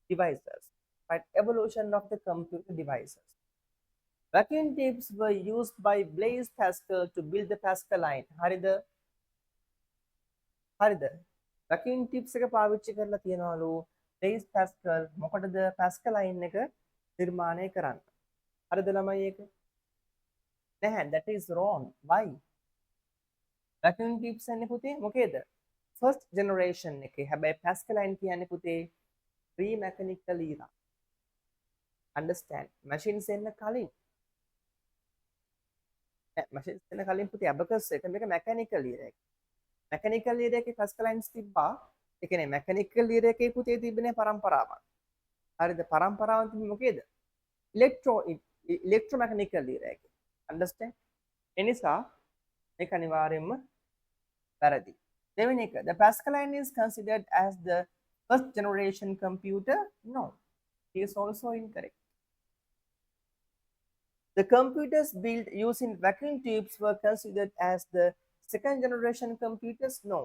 Speaker 1: devices, right? Evolution of the computer devices. Vacuum tubes were used by Blaise Pascal to build the Pascal line. හරිද? vacuum tubes එක පාවිච්චි කරලා තියනවලු Blaise Pascal මොකටද Pascal line එක නිර්මාණය කරන්න. හරිද ළමයි ඒක? නැහැ, that is wrong. Why? vacuum tubes යන්නේ පුතේ මොකේද? first generation එකේ. හැබැයි Pascal line කියන්නේ පුතේ pre-mechanical era. Understand? Machines එන්න කලින්. machines එන්න කලින් පුතේ abacus එක මේක mechanical era එක. mechanical era එකේ Pascal lines තිබ්බා. ඒ කියන්නේ mechanical era එකේ පුතේ තිබෙනේ පරම්පරාවක්. හරිද? පරම්පරාව තිබුණේ මොකේද? electromechanical era එකේ. Understand? එනිසා මේක අනිවාර්යයෙන්ම වැරදි. දෙවෙනි එක, the Pascal line is considered as the first generation computer? No, it is also incorrect. The computers built using vacuum tubes were considered as the second generation computers? No.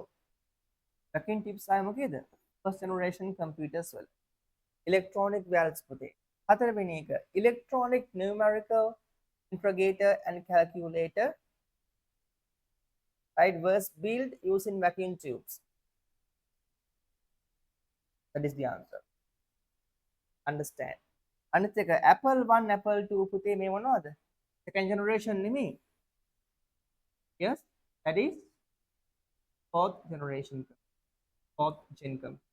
Speaker 1: vacuum tubes ආය මොකේද? first generation computers වල. electronic valves පුතේ. හතරවෙනි එක, electronic numerical integrator and calculator, right, was built using vacuum tubes. That is the answer. Understand? අනිත් එක Apple 1 Apple 2 පුතේ මේ මොනවද? second generation නෙමෙයි. Yes, that is fourth generation. fourth gen computer.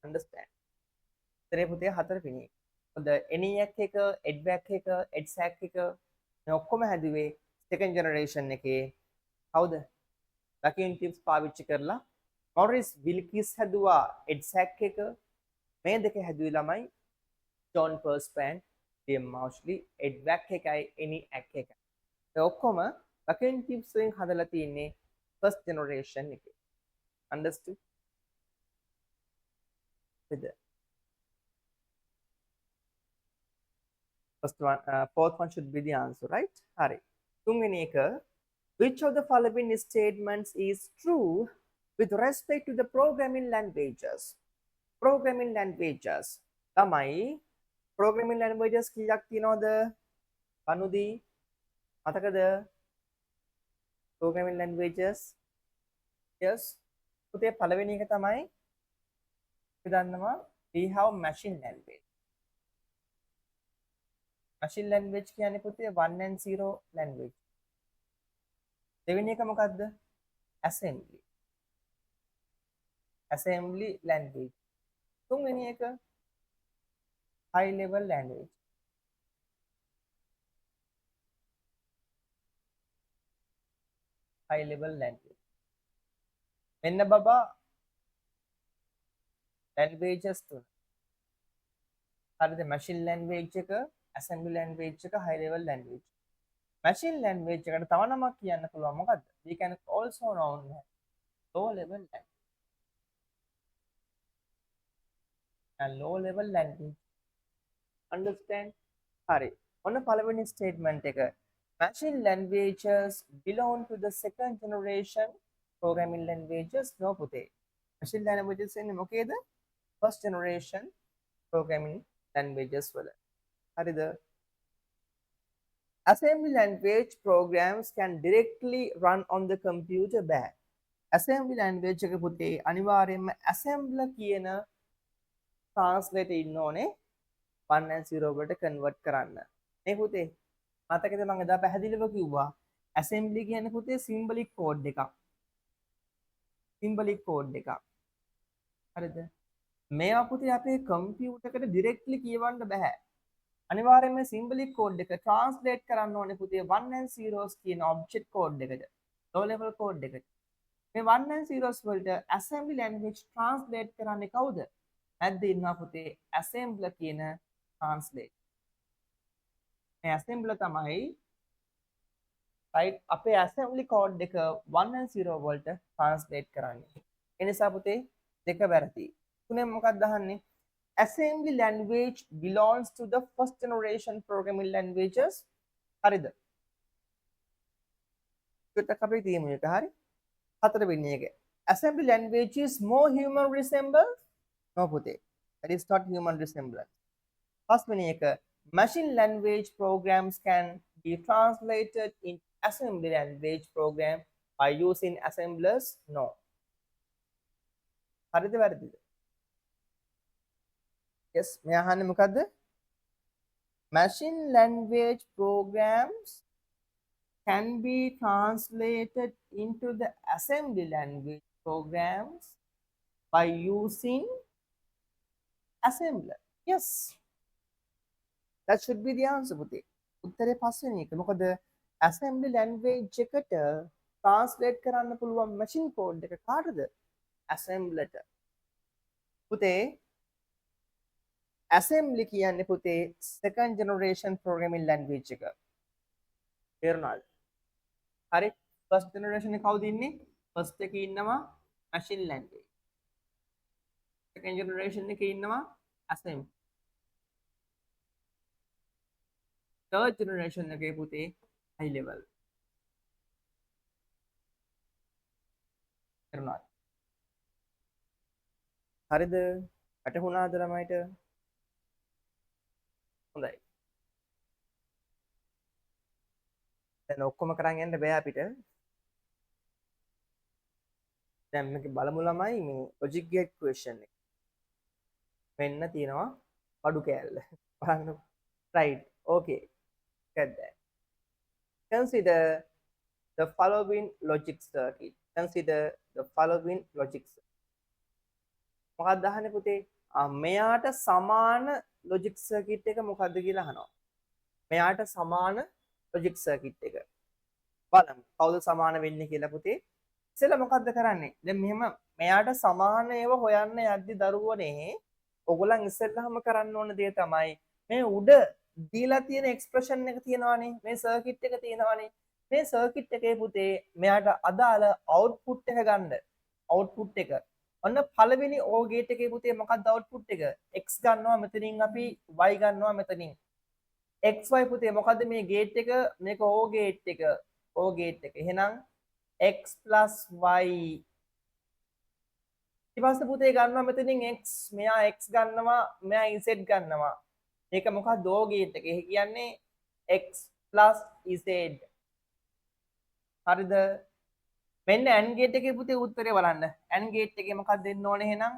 Speaker 1: Understand? ඉතරේ පුතේ හතරවෙනි එක. the ENIAC එක, EDVAC එක, EDSAC එක මේ ඔක්කොම හැදුවේ second generation එකේ. කවුද? vacuum tubes පාවිච්චි කරලා. Maurice Wilkes හැදුවා EDSAC එක. මේ දෙක හැදුවේ ළමයි John Perspan, William Mauchly, EDVAC එකයි ENIAC එකයි. ඒ ඔක්කොම vacuum tubes වලින් හදලා තියෙන්නේ first generation එකේ. Understood? with the first one, fourth one should be the answer, right? Hari. තුන්වෙනි එක, which of the following statements is true with respect to the programming languages? Programming languages. තමයි programming languages කීයක් තියෙනවද? අනුදී මතකද? programming languages. Yes. පුතේ පළවෙනි එක තමයි අපි දන්නවා we have machine language. machine language කියන්නේ පුතේ 1 and 0 language. දෙවෙනි එක මොකද්ද? assembly. assembly language. තුන්වෙනි එක high level language. high level language. මෙන්න බබා languages තුන. හරිද? machine language එක, assembly language එක, high level language. machine language එකට තව නමක් කියන්න පුළුවන් මොකද්ද? we can also known low level language. and low level language. Understand? හරි. ඔන්න පළවෙනි statement එක. machine languages belong to the second generation programming languages. No පුතේ. machine languages එන්නේ මොකේද? first generation programming languages වල. හරිද? assembly language programs can directly run on the computer back. assembly language එක පුතේ අනිවාර්යයෙන්ම assembler කියන translator ඉන්න ඕනේ 1 and 0 වලට convert කරන්න. මේ පුතේ මතකද මම එදා පැහැදිලිව කිව්වා assembly කියන්නේ පුතේ symbolic code එකක්. symbolic code එකක්. හරිද? මේවා පුතේ අපේ computer එකට directly කියවන්න බෑ. අනිවාර්යයෙන්ම symbolic code එක translate කරන්න ඕනේ පුතේ 1 and 0s කියන object code එකට. low level code එකට. මේ 1 and 0s වලට assembly language translate කරන්නේ කවුද? නැද්ද ඉන්නවා පුතේ assembler කියන translate. මේ assembler තමයි right අපේ assembly code එක 1 and 0 වලට translate කරන්නේ. ඒ නිසා පුතේ දෙක වැරදි. තුනෙන් මොකක්ද අහන්නේ? Assembly language belongs to the first generation programming languages. හරිද? ඒකට අපි තියමු එක හරි. හතරවෙනි එක. Assembly language is more human resemble? No පුතේ. That is not human resemblance. පස්වෙනි එක. Machine language programs can be translated into assembly language program by using assemblers? No. හරිද වැරදිද? Yes, මේ අහන්නේ මොකද්ද? Machine language programs can be translated into the assembly language programs by using assembler. Yes. That should be the answer පුතේ. උත්තරේ පස්වෙනි එක. මොකද assembly language එකට translate කරන්න පුළුවන් machine code එක කාටද? assembler ට. පුතේ assembly කියන්නේ පුතේ second generation programming language එක. තේරුණාද? හරි. first generation එක කවුද ඉන්නේ? first එකේ ඉන්නවා machine language. second generation එකේ ඉන්නවා assembly. third generation එකේ පුතේ high level. තේරුණාද? හරිද? වැටහුණාද ළමයිට? හොඳයි. දැන් ඔක්කොම කරන් යන්න බෑ අපිට. දැන් මේක බලමු ළමයි මේ logic gate question එක. මෙන්න තියෙනවා බඩු කෑල්ල. බලන්න. Right. Okay. Get that. Consider the following logic circuit. Consider the following logic circuit. මොකක්ද අහන්නේ පුතේ? මෙයාට සමාන logic circuit එක මොකක්ද කියලා අහනවා. මෙයාට සමාන logic circuit එක. බලමු. කවුද සමාන වෙන්නේ කියලා පුතේ? ඉතින් මොකද්ද කරන්නේ? දැන් මෙහෙම මෙයාට සමාන ඒවා හොයන්න යද්දි දරුවනේ ඔයගොල්ලන් ඉස්සෙල්ලාම කරන්න ඕන දේ තමයි මේ උඩ දීලා තියෙන එක්ස්ප්‍රෙෂන් එක තියෙනවානේ. මේ සර්කිට් එක තියෙනවානේ. මේ සර්කිට් එකේ පුතේ මෙයාට අදාළ අවුට්පුට් එක ගන්න. අවුට්පුට් එක. ඔන්න පළවෙනි O ගේට් එකේ පුතේ මොකක්ද අවුට්පුට් එක? X ගන්නවා මෙතනින් අපි Y ගන්නවා මෙතනින්. XY පුතේ මොකද්ද මේ ගේට් එක? මේක O ගේට් එක. O ගේට් එක. එහෙනම් x plus y ඊට පස්සේ පුතේ ගන්නවා මෙතනින් x මෙයා x ගන්නවා මෙයා z ගන්නවා මේක මොකක්ද O ගේට් එක. ඒ කියන්නේ x plus z. හරිද? මෙන්න AND ගේට් එකේ පුතේ උත්තරේ බලන්න. AND ගේට් එකේ මොකක්ද දෙන්න ඕනේ එහෙනම්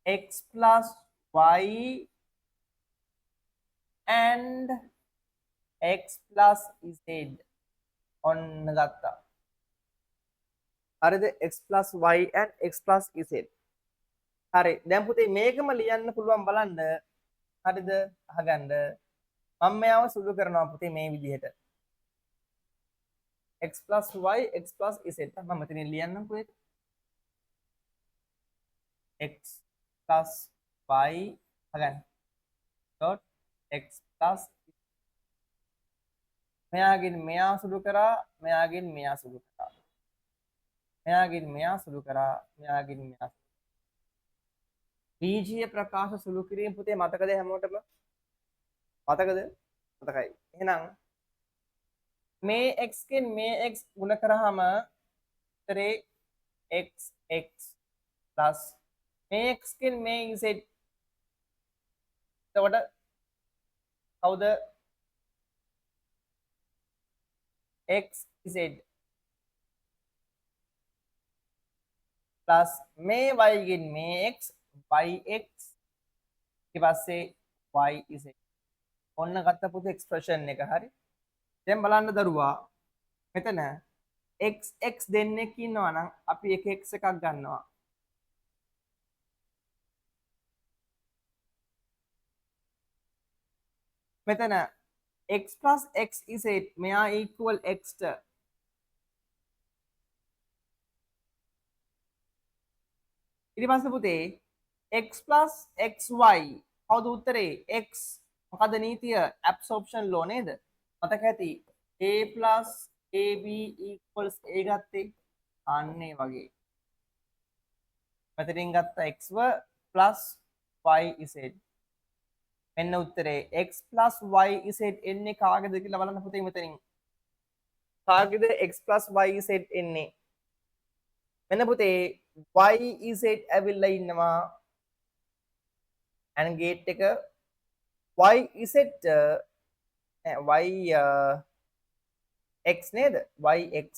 Speaker 1: x plus y and x plus z. ඔන්න ගත්තා. හරිද? x plus y and x plus z. හරි. දැන් පුතේ මේකම ලියන්න පුළුවන් බලන්න. හරිද? අහගන්න. මම මෙයාව සුදු කරනවා පුතේ මේ විදිහට. x plus y x plus z. මම මෙතන ලියන්නම්කෝ ඒක. x plus y අහගන්න. dot x plus මෙයාගෙන් මෙයා සුදු කරා මෙයාගෙන් මෙයා සුදු කරා. මෙයාගෙන් මෙයා සුදු කරා මෙයාගෙන් මෙයා බීජීය ප්‍රකාශ සුළු කිරීම පුතේ මතකද හැමෝටම? මතකද? මතකයි. එහෙනම් මේ x කෙන් මේ x ගුණ කරාම උත්තරේ xx plus මේ x කෙන් මේ z. එතකොට කවුද? xz plus මේ y ගෙන් මේ x yx ඊට පස්සේ yz. ඔන්න ගත්ත පුතේ එක්ස්ප්‍රෙෂන් එක. හරි. දැන් බලන්න දරුවා මෙතන xx දෙන්නෙක් ඉන්නවා නම් අපි එක x එකක් ගන්නවා. මෙතන x plus x is 8 මෙයා equal x ට ඊට පස්සේ පුතේ x plus xy කවුද උත්තරේ? x. මොකද නීතිය? absorption law නේද? මතක ඇති a plus ab equals a ගත්තේ අන්න ඒ වගේ. මෙතනින් ගත්ත x ව plus yz. මෙන්න උත්තරේ x plus yz එන්නේ කාගේද කියලා බලන්න පුතේ මෙතනින්. කාගේද x plus yz එන්නේ? මෙන්න පුතේ yz ඇවිල්ලා ඉන්නවා and gate එක yz y x නේද? yx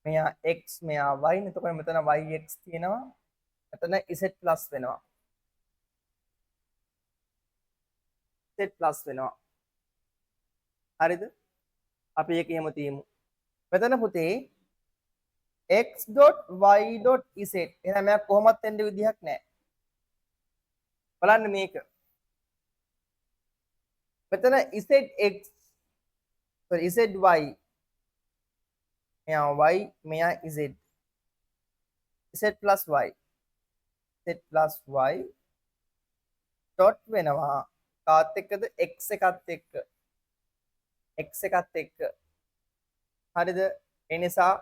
Speaker 1: මෙයා x මෙයා y නේ. එතකොට මෙතන yx තියෙනවා. මෙතන z plus වෙනවා. z plus වෙනවා. හරිද? අපි ඒක එහෙම තියමු. මෙතන පුතේ x.y.z එහෙනම් මෙයා කොහොමත් එන්න විදිහක් නැහැ. බලන්න මේක. මෙතන zx sorry zy මෙයා y මෙයා z z plus y dot වෙනවා කාත් එක්කද x එකත් එක්ක හරිද? ඒ නිසා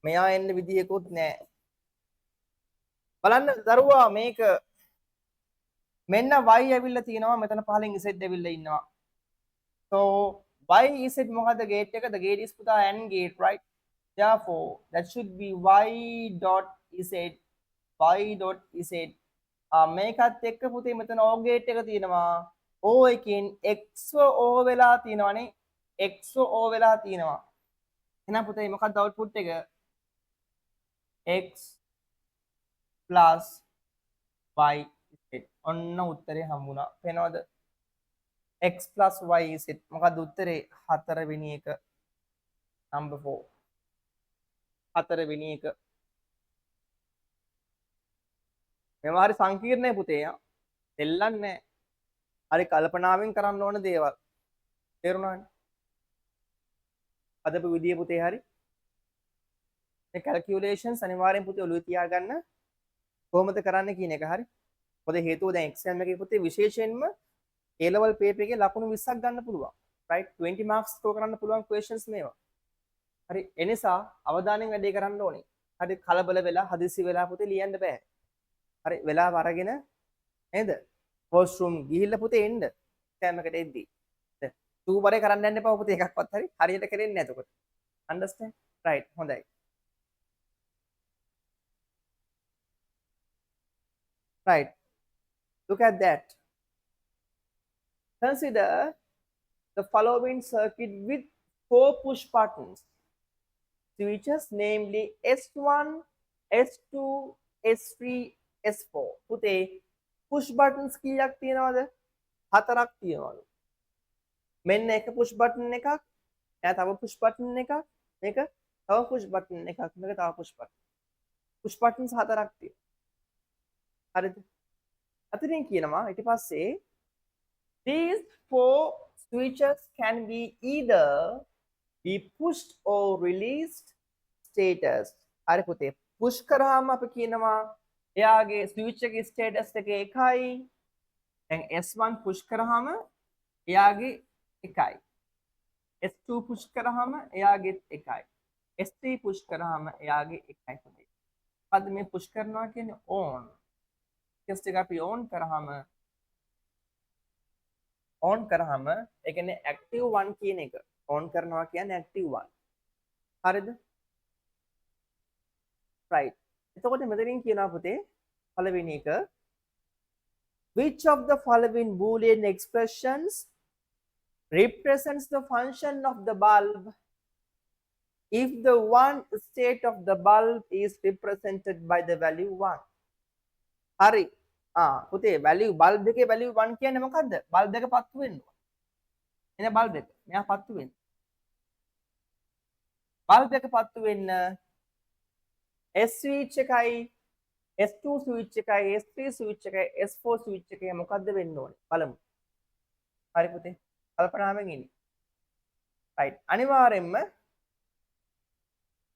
Speaker 1: මෙයා එන්න විදියකුත් නැහැ. බලන්න දරුවා මේක මෙන්න y ඇවිල්ලා තියෙනවා, මෙතන පහලින් z ඇවිල්ලා ඉන්නවා. so y z මොකද gate එක? The gate is පුතා AND gate, right? Therefore that should be y dot z මේකත් එක්ක පුතේ මෙතන o gate එක තියෙනවා. o එකෙන් x o වෙලා තියෙනවනේ. x o වෙලා තියෙනවා. එහෙනම් පුතේ මොකක්ද output එක? x plus y z. ඔන්න උත්තරේ හම්බුණා. පේනවද? x plus y z. මොකක්ද උත්තරේ? 4 වෙනි එක. number 4. 4 වෙනි එක. මේවා හරි සංකීර්ණයි පුතේ. දෙල්ලන්නේ. හරි කල්පනාවෙන් කරන්න ඕන දේවල්. තේරුණානේ? අදපු විදිය පුතේ හරි. මේ කැල්කියුලේෂන්ස් අනිවාර්යෙන් පුතේ ඔළුවේ තියාගන්න කොහොමද කරන්න කියන එක හරි. මොකද හේතුව දැන් එක්සෑම් එකේ පුතේ විශේෂයෙන්ම A level paper එකේ ලකුණු 20ක් ගන්න පුළුවන්. right 20 marks score කරන්න පුළුවන් questions මේවා. හරි ඒ නිසා අවධානයෙන් වැඩේ කරන්න ඕනේ. හරි කලබල වෙලා හදිසි වෙලා පුතේ ලියන්න බෑ. හරි වෙලාව අරගෙන නේද? washroom ගිහිල්ලා පුතේ එන්න එක්සෑම් එකට එද්දී. සූපරේ කරන්න යන්න එපා පුතේ එකක්වත් හරි. හරියට කරෙන්නේ නැහැ එතකොට. understand? right හොඳයි. right look at that. Consider the following circuit with 4 push buttons switches, namely S1, S2, S3, S4. පුතේ push buttons කීයක් තියෙනවද? 4ක් තියෙනවලු. මෙන්න එක push button එකක්, එයා තව push button එකක්, මේක තව push button එකක්, මේක තව push button. push buttons 4ක් තියෙනවා. හරිද? අතනින් කියනවා ඊට පස්සේ these 4 switches can be either be pushed or released status. හරි පුතේ push කරාම අපි කියනවා එයාගේ switch එකේ status එක එකයි. දැන් S1 push කරාම එයාගේ එකයි. S2 push කරාම එයාගේ එකයි. S3 push කරාම එයාගේ එකයි පුතේ. මොකද්ද මේ push කරනවා කියන්නේ? on. switch එක අපි on කරාම ඒ කියන්නේ active 1 කියන එක. on කරනවා කියන්නේ active 1. හරිද? right. එතකොට මෙතනින් කියනවා පුතේ පළවෙනි එක which of the following boolean expressions represents the function of the bulb if the one state of the bulb is represented by the value 1. හරි. පුතේ value bulb එකේ value 1 කියන්නේ මොකද්ද? bulb එක පත්තු වෙන්න ඕන. එන bulb එක. මෙයා පත්තු වෙන්න. bulb එක පත්තු වෙන්න S switch එකයි S2 switch එකයි S3 switch එකයි S4 switch එකේ මොකද්ද වෙන්න ඕනේ? බලමු. හරි පුතේ. කල්පනාවෙන් ඉන්න. right. අනිවාර්යෙන්ම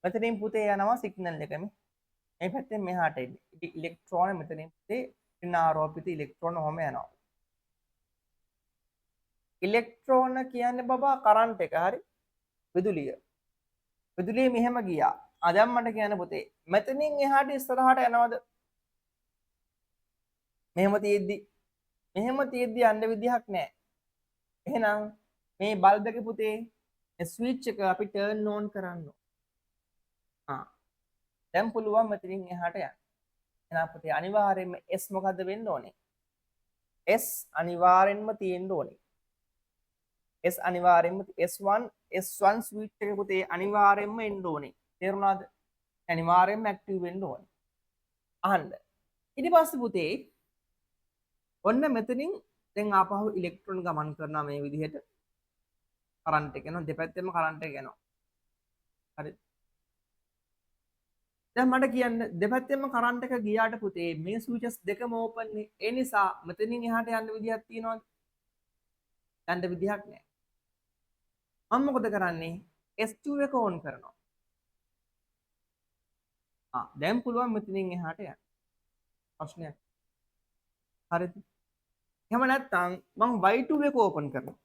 Speaker 1: මෙතනින් පුතේ යනවා සිග්නල් එක මේ පැත්තෙන් මෙහාට එන්නේ. ඉතින් ඉලෙක්ට්‍රෝන මෙතනින් පුතේ ඍණාරෝපිත ඉලෙක්ට්‍රෝන ඔහම යනවා. ඉලෙක්ට්‍රෝන කියන්නේ බබා කරන්ට් එක හරි. විදුලිය. විදුලිය මෙහෙම ගියා. දැන් මට කියන්න පුතේ මෙතනින් එහාට ඉස්සරහට යනවද? මෙහෙම තියෙද්දි යන්න විදිහක් නැහැ. එහෙනම් මේ බල්බ් එක පුතේ ස්විච් එක අපි ටර්න් ඕන් කරන්න ඕන. දැන් පුළුවන් මෙතනින් එහාට යන්න. එහෙනම් පුතේ අනිවාර්යයෙන්ම S මොකද්ද වෙන්න ඕනේ? S අනිවාර්යෙන්ම තියෙන්න ඕනේ. S අනිවාර්යෙන්ම S1 ස්විච් එක පුතේ අනිවාර්යෙන්ම එන්න ඕනේ. තේරුණාද? අනිවාර්යෙන්ම ඇක්ටිව් වෙන්න ඕනේ. අහන්න. ඊට පස්සේ පුතේ ඔන්න මෙතනින් දැන් ආපහු ඉලෙක්ට්‍රෝන ගමන් කරනවා මේ විදිහට. කරන්ට් එක යනවා දෙපැත්තෙම කරන්ට් එක යනවා. හරි. දැන් මට කියන්න දෙපැත්තෙම කරන්ට් එක ගියාට පුතේ මේ ස්විචස් දෙකම ඕපන් නේ. ඒ නිසා මෙතනින් එහාට යන්න විදිහක් තියනවද? යන්න විදිහක් නැහැ. මම මොකද කරන්නේ? S2 එක ඕන් කරනවා. දැන් පුළුවන් මෙතනින් එහාට යන්න. ප්‍රශ්නයක්. හරිද? එහෙම නැත්නම් මම Y2 එක ඕපන් කරනවා.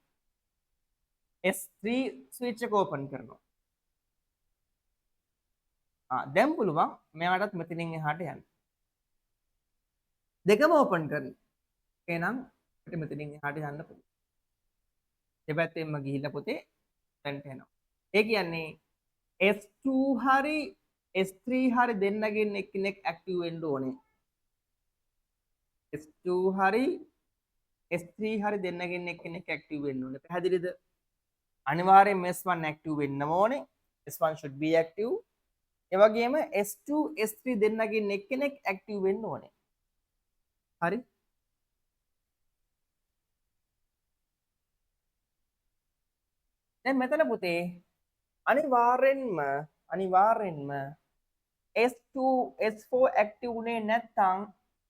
Speaker 1: S3 ස්විච් එක ඕපන් කරනවා. දැන් පුළුවන් මෙයාටත් මෙතනින් එහාට යන්න. දෙකම ඕපන් කරනවා. එහෙනම් අපිට මෙතනින් එහාට යන්න පුළුවන්. දෙපැත්තෙන්ම ගිහිල්ලා පුතේ දැන්ට එනවා. ඒ කියන්නේ S2 හරි S3 හරි දෙන්නගෙන් එක්කෙනෙක් ඇක්ටිව් වෙන්න ඕනේ. S2 හරි S3 හරි දෙන්නගෙන් එක්කෙනෙක් ඇක්ටිව් වෙන්න ඕනේ. පැහැදිලිද? අනිවාර්යයෙන්ම S1 ඇක්ටිව් වෙන්න ඕනේ. S1 should be active. ඒ වගේම S2 S3 දෙන්නගෙන් එක්කෙනෙක් ඇක්ටිව් වෙන්න ඕනේ. හරි? දැන් මෙතන පුතේ අනිවාර්යෙන්ම S2 S4 ඇක්ටිව් උනේ නැත්නම්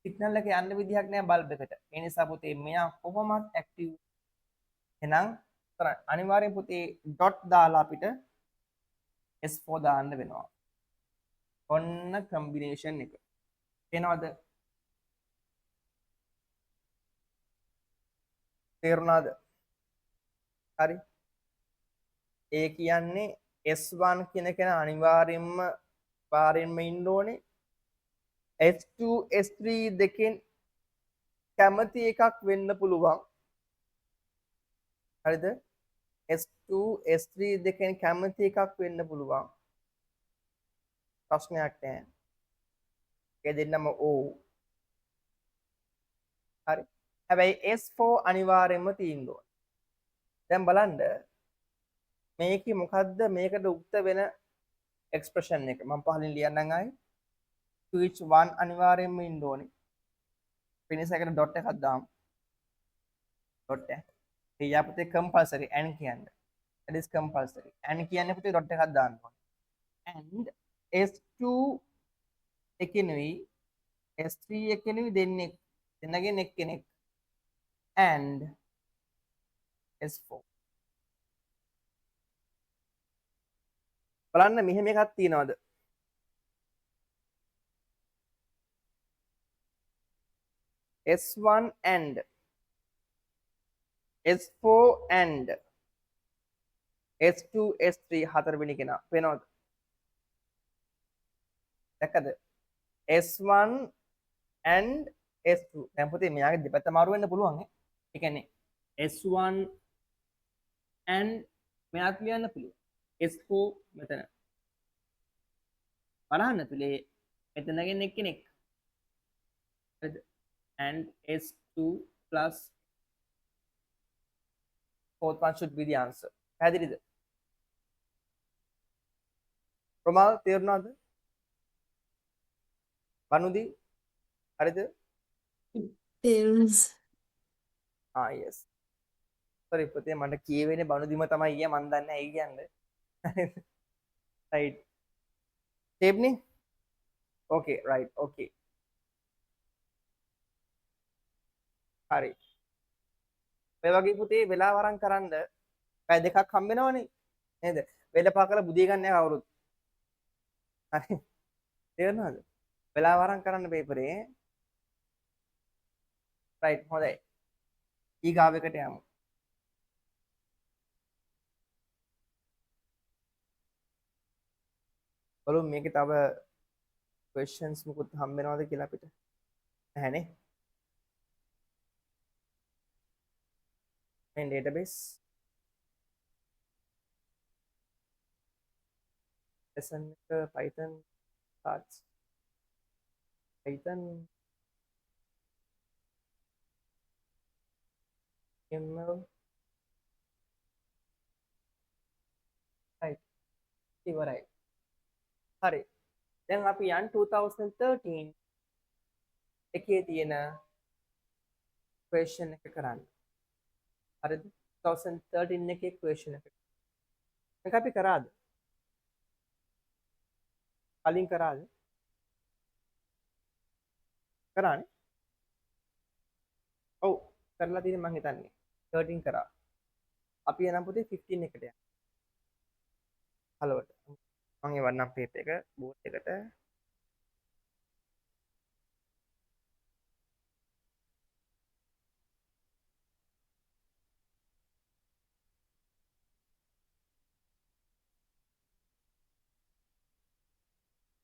Speaker 1: සිග්නල් එක යන්න විදිහක් නෑ බල්බ් එකට. ඒ නිසා පුතේ මෙයා කොහොමත් ඇක්ටිව්. එහෙනම් අනිවාර්යෙන් පුතේ ඩොට් දාලා අපිට S4 දාන්න වෙනවා. ඔන්න කම්බිනේෂන් එක. තේනවද? තේරුණාද? හරි. ඒ කියන්නේ S1 කියන කෙනා අනිවාර්යෙන්ම ඉන්න ඕනේ. S2 S3 දෙකෙන් කැමති එකක් වෙන්න පුළුවන්. හරිද? S2 S3 දෙකෙන් කැමති එකක් වෙන්න පුළුවන්. ප්‍රශ්නයක් නැහැ. ඒ දෙන්නම ඕ. හරි. හැබැයි S4 අනිවාර්යෙන්ම තියෙන්න ඕනේ. දැන් බලන්න මේකේ මොකද්ද මේකට උක්ත වෙන එක්ස්ප්‍රෙෂන් එක මම පහලින් ලියන්නම් ආයේ ස්විච් 1 අනිවාර්යෙන්ම ඉන්න ඕනේ. ෆිනිෂ් එකට ඩොට් එකක් දාමු. ඩොට් එක. ඒ පුතේ කම්පල්සරි and කියන්නේ. that is compulsory. and කියන්නේ පුතේ ඩොට් එකක් දාන්න ඕනේ. and S2 එකෙනුයි S3 එකෙනුයි දෙන්නගෙන් එක්කෙනෙක් and S4 බලන්න මෙහෙම එකක් තියනවාද? S1 and S4 and S2 S3 හතරවෙනි කෙනා වෙනවද? දැක්කද? S1 and S2 දැන් පුතේ මෙයාගේ දෙපැත්ත මාරු වෙන්න පුළුවන් ඈ. ඒ කියන්නේ S1 and මෙයාත් ලියන්න පුළුවන්. S4 මෙතන. බලන්න තුලේ මෙතනගෙන් එක්කෙනෙක්. හරිද? and S2 plus fourth one should be the answer. පැහැදිලිද? ප්‍රමාල් තේරුණාද? බනුදි හරිද?
Speaker 2: තේරුණා.
Speaker 1: yes. sorry පුතේ මට කියවෙන්නේ බනුදිම තමයි ගියා මන් දන්නේ ඇයි කියන්නේ. right. තේබ්නේ? okay right okay. හරි. ඔය වගේ පුතේ වෙලාව අරන් කරන්න පැය දෙකක් හම්බ වෙනවනේ නේද? වෙලපා කරලා බුදිය ගන්න යා කවුරුත්. හරි. තේරුණාද? වෙලාව අරන් කරන්න පේපරේ. right හොඳයි. ඊගාව එකට යමු. බලමු මේකේ තව questions මුකුත් හම්බ වෙනවද කියලා අපිට. නැහැනේ. මේ database lesson එක Python parts Python ML right ඉවරයි. හරි. දැන් අපි යන් 2013 එකේ තියෙන question එක කරන්න. හරිද? 2013 එකේ question එක. මේක අපි කරාද? කලින් කරාද? කරානේ? ඔව් කරලා තියෙන මං හිතන්නේ 13 කරා. අපි එනම් පුතේ 15 එකට යන්න. හලවට. මං එවන්නම් පේපර් එක බෝඩ් එකට.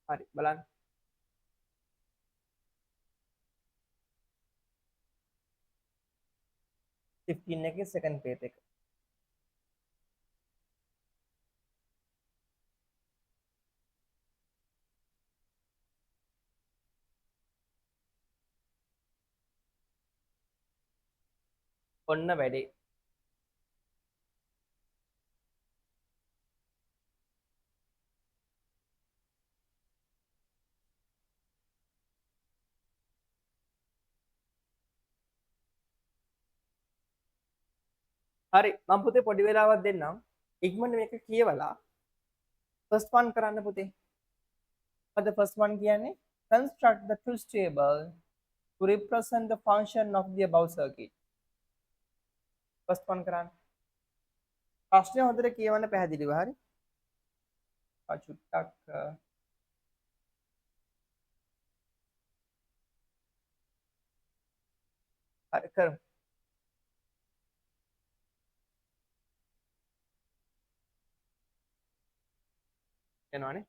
Speaker 1: හරි බලන්න. එකේ සෙකන්ඩ් පේපර් එක. ඔන්න වැඩේ. හරි මම පුතේ පොඩි වෙලාවක් දෙන්නම්. ඉක්මනට මේක කියවලා first one කරන්න පුතේ. මොකද first one කියන්නේ construct the truth table to represent the function of the above circuit. first one කරන්න. ප්‍රශ්නය හොඳට කියවන්න පැහැදිලිව හරි. චුට්ටක් හරි කරමු. එනවනේ.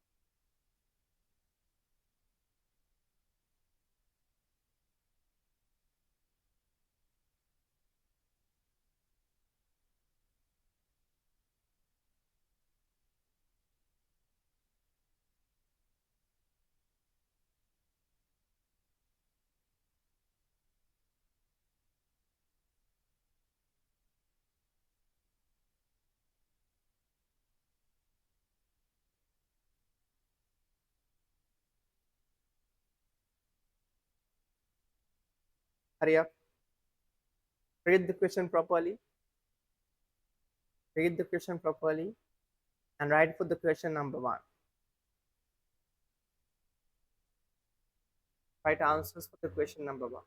Speaker 1: හරියක්. Read the question properly. Read the question properly and write for the question number 1. Write answers for the question number 1.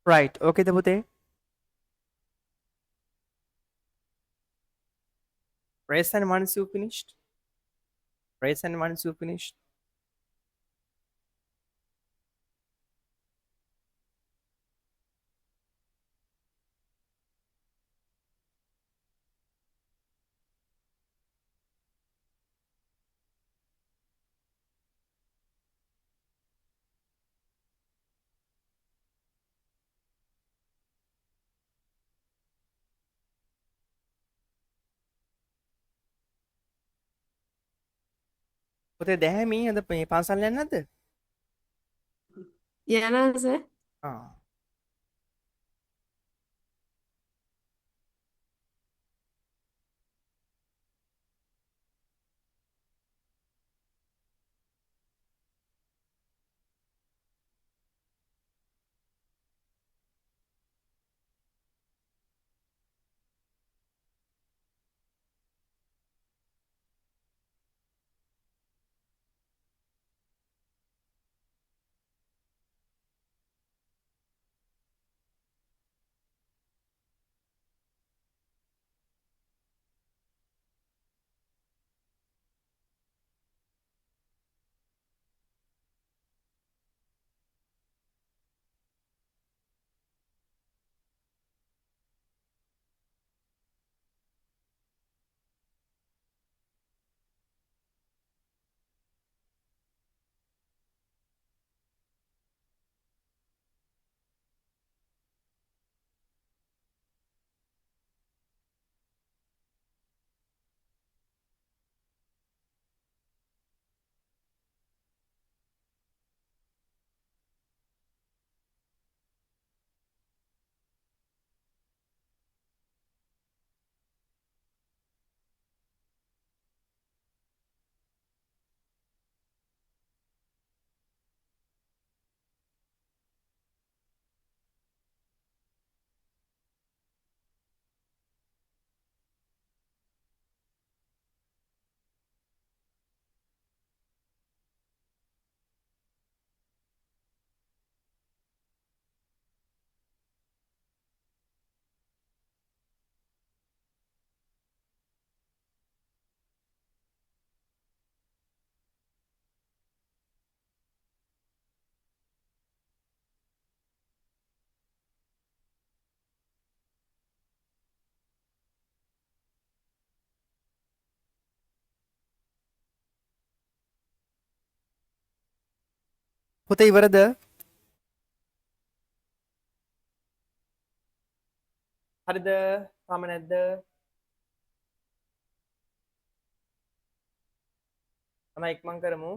Speaker 1: right. Okay, Dabute. Race and once you finished. Race and once you finished. පොතේ දැහැමි අද මේ පාසල් යන්නේ නැද්ද?
Speaker 2: යනවාස
Speaker 1: ආ. පොතේ ඉවරද? හරිද? තාම නැද්ද? අන ඉක්මන් කරමු.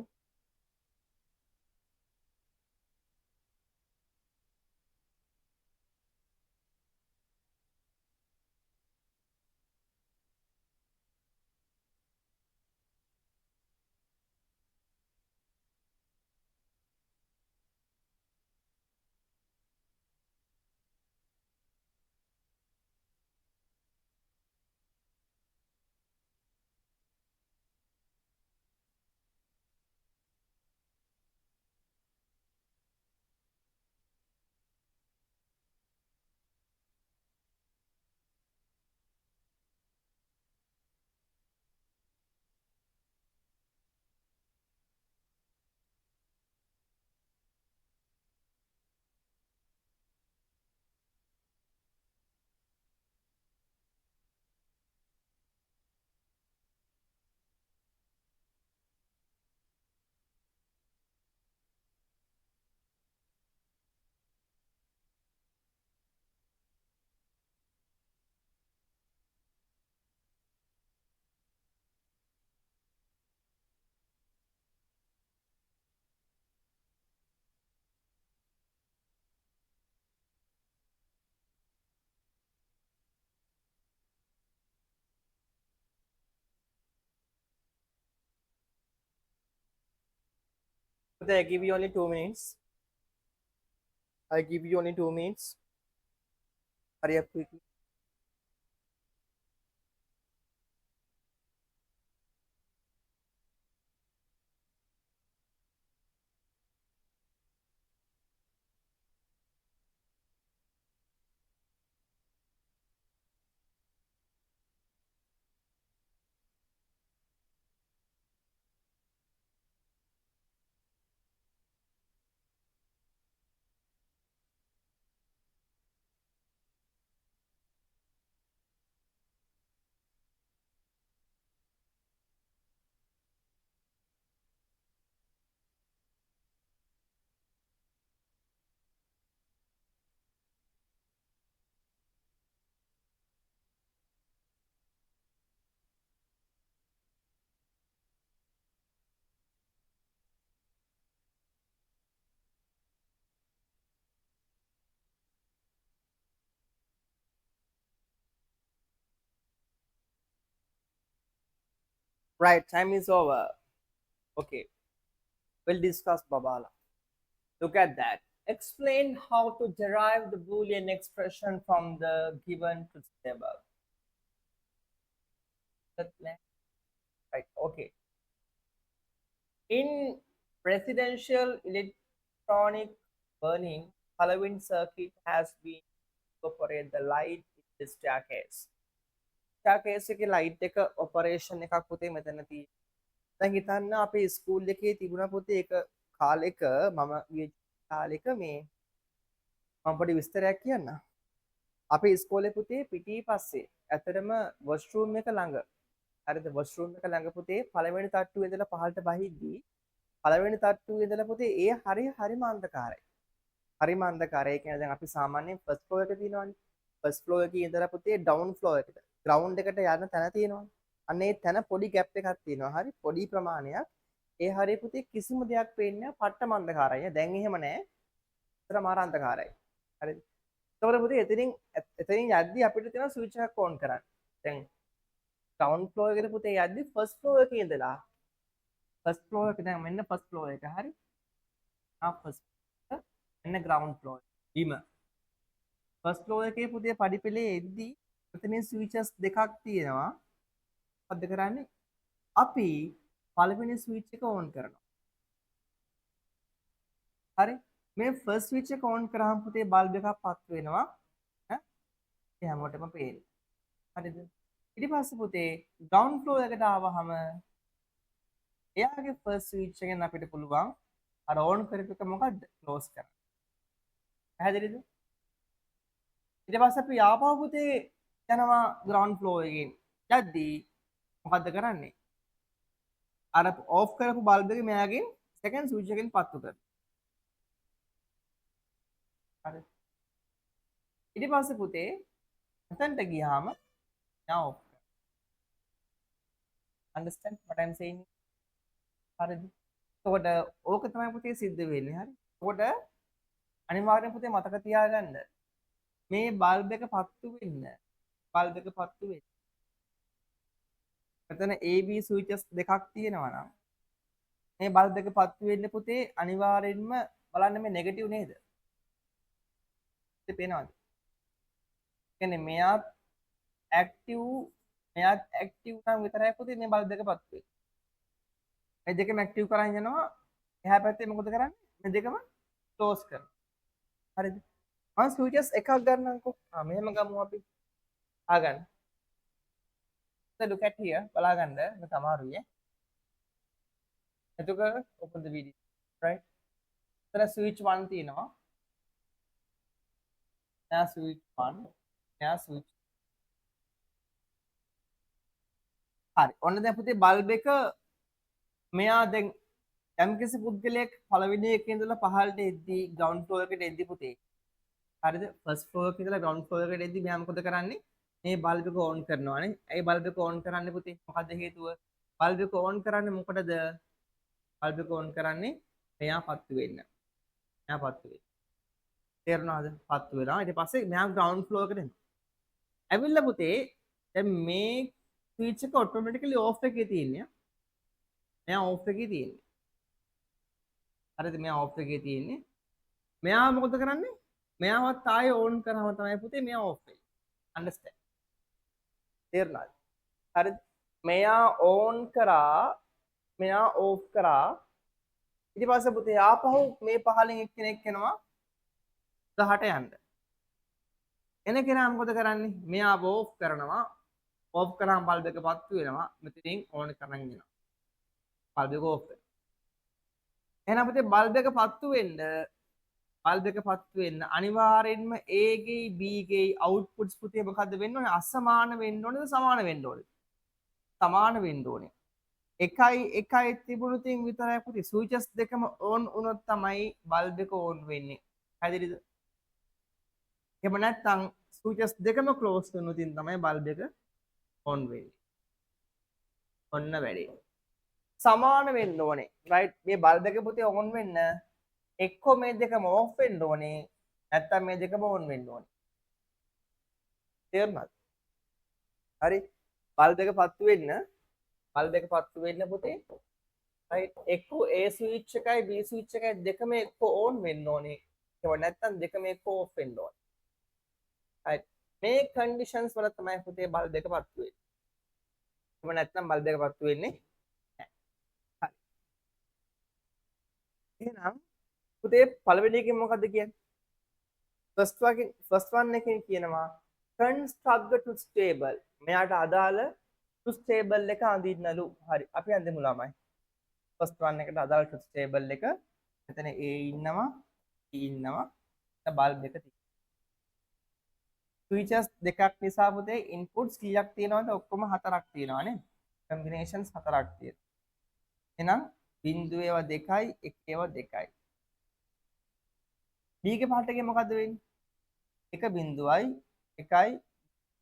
Speaker 1: Puteh, I give you only 2 minutes. I give you only 2 minutes. Hurry up quickly. Right, time is over. Okay, we'll discuss Babala. Look at that. Explain how to derive the Boolean expression from the given to the above. Right, okay. In residential electronic burning, Halloween circuit has been operate the light in the staircase. staircase එකේ light එක operation එකක් පුතේ මෙතන තියෙනවා. දැන් හිතන්න අපේ school එකේ තිබුණා පුතේ එක කාලෙක මම ගිය කාලෙක මේ මම පොඩි විස්තරයක් කියන්න. අපේ ඉස්කෝලේ පුතේ පිටිපස්සේ ඇත්තටම වොෂ්රූම් එක ළඟ හරිද වොෂ්රූම් එක ළඟ පුතේ පළවෙනි තට්ටුවේ ඉඳලා පහළට බහිද්දී පළවෙනි තට්ටුවේ ඉඳලා පුතේ ඒ හරිම අන්ධකාරයි. හරිම අන්ධකාරයි. ඒ කියන්නේ දැන් අපි සාමාන්‍යයෙන් ෆස්ට් ෆ්ලෝර් එකේ තියෙනවානේ. ෆස්ට් ෆ්ලෝර් එකේ ඉඳලා පුතේ ඩවුන් ෆ්ලෝර් එකට ග්‍රවුන්ඩ් එකට යන තැන තියෙනවානේ. අන්න ඒ තැන පොඩි ගැප් එකක් තියෙනවා. හරි පොඩි ප්‍රමාණයක්. ඒ හරිය පුතේ කිසිම දෙයක් පේන්නේ නැහැ. පට්ටම අන්ධකාරයි. දැන් එහෙම නැහැ. ඒතර මාර අන්ධකාරයි. හරිද? එතකොට පුතේ එතනින් යද්දි අපිට තියෙන ස්විච් එකක් ඕන් කරන්න. දැන් ග්‍රවුන්ඩ් ෆ්ලෝර් එකට පුතේ යද්දි ෆස්ට් ෆ්ලෝර් එකේ ඉඳලා ෆස්ට් ෆ්ලෝර් එක දැන් මෙන්න ෆස්ට් ෆ්ලෝර් එක හරි. ෆස්ට් මෙන්න ග්‍රවුන්ඩ් ෆ්ලෝර් බිම. ෆස්ට් ෆ්ලෝර් එකේ පුතේ පඩිපෙළේ එද්දි මෙතනින් ස්විචස් දෙකක් තියෙනවා. මොකද්ද කරන්නේ? අපි පළවෙනි ස්විච් එක ඕන් කරනවා. හරි? මේ ෆස්ට් ස්විච් එක ඕන් කරාම පුතේ බල්බ් එකක් පත් වෙනවා. ඈ ඒ හැමෝටම පේනවා. හරිද? ඊට පස්සේ පුතේ ග්‍රවුන්ඩ් ෆ්ලෝර් එකට ආවහම එයාගේ ෆස්ට් ස්විච් එකෙන් අපිට පුළුවන් අර ඕන් කරපු එක මොකද්ද? ක්ලෝස් කරන්න. පැහැදිලිද? ඊට පස්සේ අපි ආපහු පුතේ යනවා ග්‍රවුන්ඩ් ෆ්ලෝර් එකෙන්. යද්දී මොකද්ද කරන්නේ? අර ඕෆ් කරපු බල්බ් එක මෙයාගෙන් සෙකන්ඩ් ස්විච් එකෙන් පත්තු කරනවා. හරි. ඊට පස්සේ පුතේ මෙතනට ගියාම now understand what I'm saying? හරිද? එතකොට ඕක තමයි පුතේ සිද්ධ වෙන්නේ. හරි. එතකොට අනිවාර්යෙන් පුතේ මතක තියාගන්න මේ බල්බ් එක පත්තු වෙන්න මෙතන AB ස්විචස් දෙකක් තියෙනවා නම් මේ බල්බ් එක පත්තු වෙන්න පුතේ අනිවාර්යෙන්ම බලන්න මේ නෙගටිව් නේද? ඒක පේනවද? කියන්නේ මෙයාත් ඇක්ටිව් නම් විතරයි පුතේ මේ බල්බ් එක පත්තු වෙන්නේ. මේ දෙකම ඇක්ටිව් කරන් යනවා. එහා පැත්තේ මොකද කරන්නේ? මේ දෙකම ක්ලෝස් කරනවා. හරිද? මම ස්විචස් එකක් ගන්නම්කෝ. මෙහෙම ගමු අපි. ආගන්න. look at here බලා ගන්න මේක අමාරුයි. එතකොට open the video right. එතන switch 1 තියෙනවා. එයා switch 1 එයා switch හරි. ඔන්න දැන් පුතේ බල්බ් එක මෙයා දැන් යම්කිසි පුද්ගලයෙක් පළවෙනි එකේ ඉඳලා පහළට එද්දී ග්‍රවුන්ඩ් ෆ්ලෝර් එකට එද්දී පුතේ හරිද? ෆස්ට් ෆ්ලෝර් එකේ ඉඳලා ග්‍රවුන්ඩ් ෆ්ලෝර් එකට එද්දී මෙයා මොකද කරන්නේ? මේ බල්බ් එක ඕන් කරනවානේ. ඇයි බල්බ් එක ඕන් කරන්නේ පුතේ? මොකද්ද හේතුව? බල්බ් එක ඕන් කරන්නේ මොකටද? බල්බ් එක ඕන් කරන්නේ මෙයා පත්තු වෙන්න. මෙයා පත්තු වෙන්න. තේරුණාද? පත්තු වෙනවා. ඊට පස්සේ මෙයා ග්‍රවුන්ඩ් ෆ්ලෝර් එකට එනවා. ඇවිල්ලා පුතේ දැන් මේ ස්විච් එක ඔටෝමැටිකලි ඕෆ් එකේ තියෙන්නේ. මෙයා ඕෆ් එකේ තියෙන්නේ. හරිද? මෙයා ඕෆ් එකේ තියෙන්නේ. මෙයා මොකද කරන්නේ? මෙයාවත් ආයෙ ඕන් කරාම තමයි පුතේ මෙයා ඕෆ් වෙන්නේ. understand? තේරුණාද? හරිද? මෙයා ඕන් කරා මෙයා ඕෆ් කරා ඊට පස්සේ පුතේ ආපහු මේ පහලින් එක්කෙනෙක් එනවා 10ට යන්න. එන කෙනා මොකද කරන්නේ? මෙයා ඕෆ් කරනවා. ඕෆ් කරාම බල්බ් එක පත්තු වෙනවා. මෙතනින් ඕන් කරන් යනවා. බල්බ් එක ඕෆ් වෙනවා. එහෙනම් පුතේ බල්බ් එක පත්තු වෙන්න අනිවාර්යෙන්ම A ගේ B ගේ අවුට්පුට්ස් පුතේ මොකද්ද වෙන්න ඕනේ? අසමාන වෙන්න ඕනේද සමාන වෙන්න ඕනේද? සමාන වෙන්න ඕනේ. එකයි තිබුණු තින් විතරයි පුතේ ස්විචස් දෙකම ඕන් වුණොත් තමයි බල්බ් එක ඕන් වෙන්නේ. හරිද? එහෙම නැත්නම් ස්විචස් දෙකම ක්ලෝස් කරනොතින් තමයි බල්බ් එක ඕන් වෙන්නේ. ඔන්න වැඩේ. සමාන වෙන්න ඕනේ. රයිට්? මේ බල්බ් එක පුතේ ඕන් වෙන්න එක්කෝ මේ දෙකම ඕෆ් වෙන්න ඕනේ. නැත්නම් මේ දෙකම ඕන් වෙන්න ඕනේ. තේරුණාද? හරි. බල්බ් එක පත්තු වෙන්න බල්බ් එක පත්තු වෙන්න පුතේ right එක්කෝ A ස්විච් එකයි B ස්විච් එකයි දෙකම එක්කෝ on වෙන්න ඕනේ ඒව නැත්තම් දෙකම එක්කෝ off වෙන්න ඕනේ right මේ conditions වල තමයි පුතේ බල්බ් එක පත්තු වෙන්නේ ඒව නැත්තම් බල්බ් එක පත්තු වෙන්නේ නැහැ හරි එහෙනම් පුතේ පළවෙනි එකෙන් මොකද්ද කියන්නේ first one එකෙන් කියනවා construct the truth table මෙයාට අදාළ truth table එක අඳින්නලු හරි අපි අඳිමු ළමයි first one එකට අදාළ truth table එක මෙතන A ඉන්නවා B ඉන්නවා බල්බ් එක තියෙනවා switches දෙකක් නිසා පුතේ inputs කීයක් තියෙනවද ඔක්කොම හතරක් තියෙනවා නේ combinations හතරක් තියෙනවා එහෙනම් බිංදුව ඒවා දෙකයි එක ඒවා දෙකයි B ගේ පාට එකේ මොකද්ද වෙන්නේ එක බිංදුවයි එකයි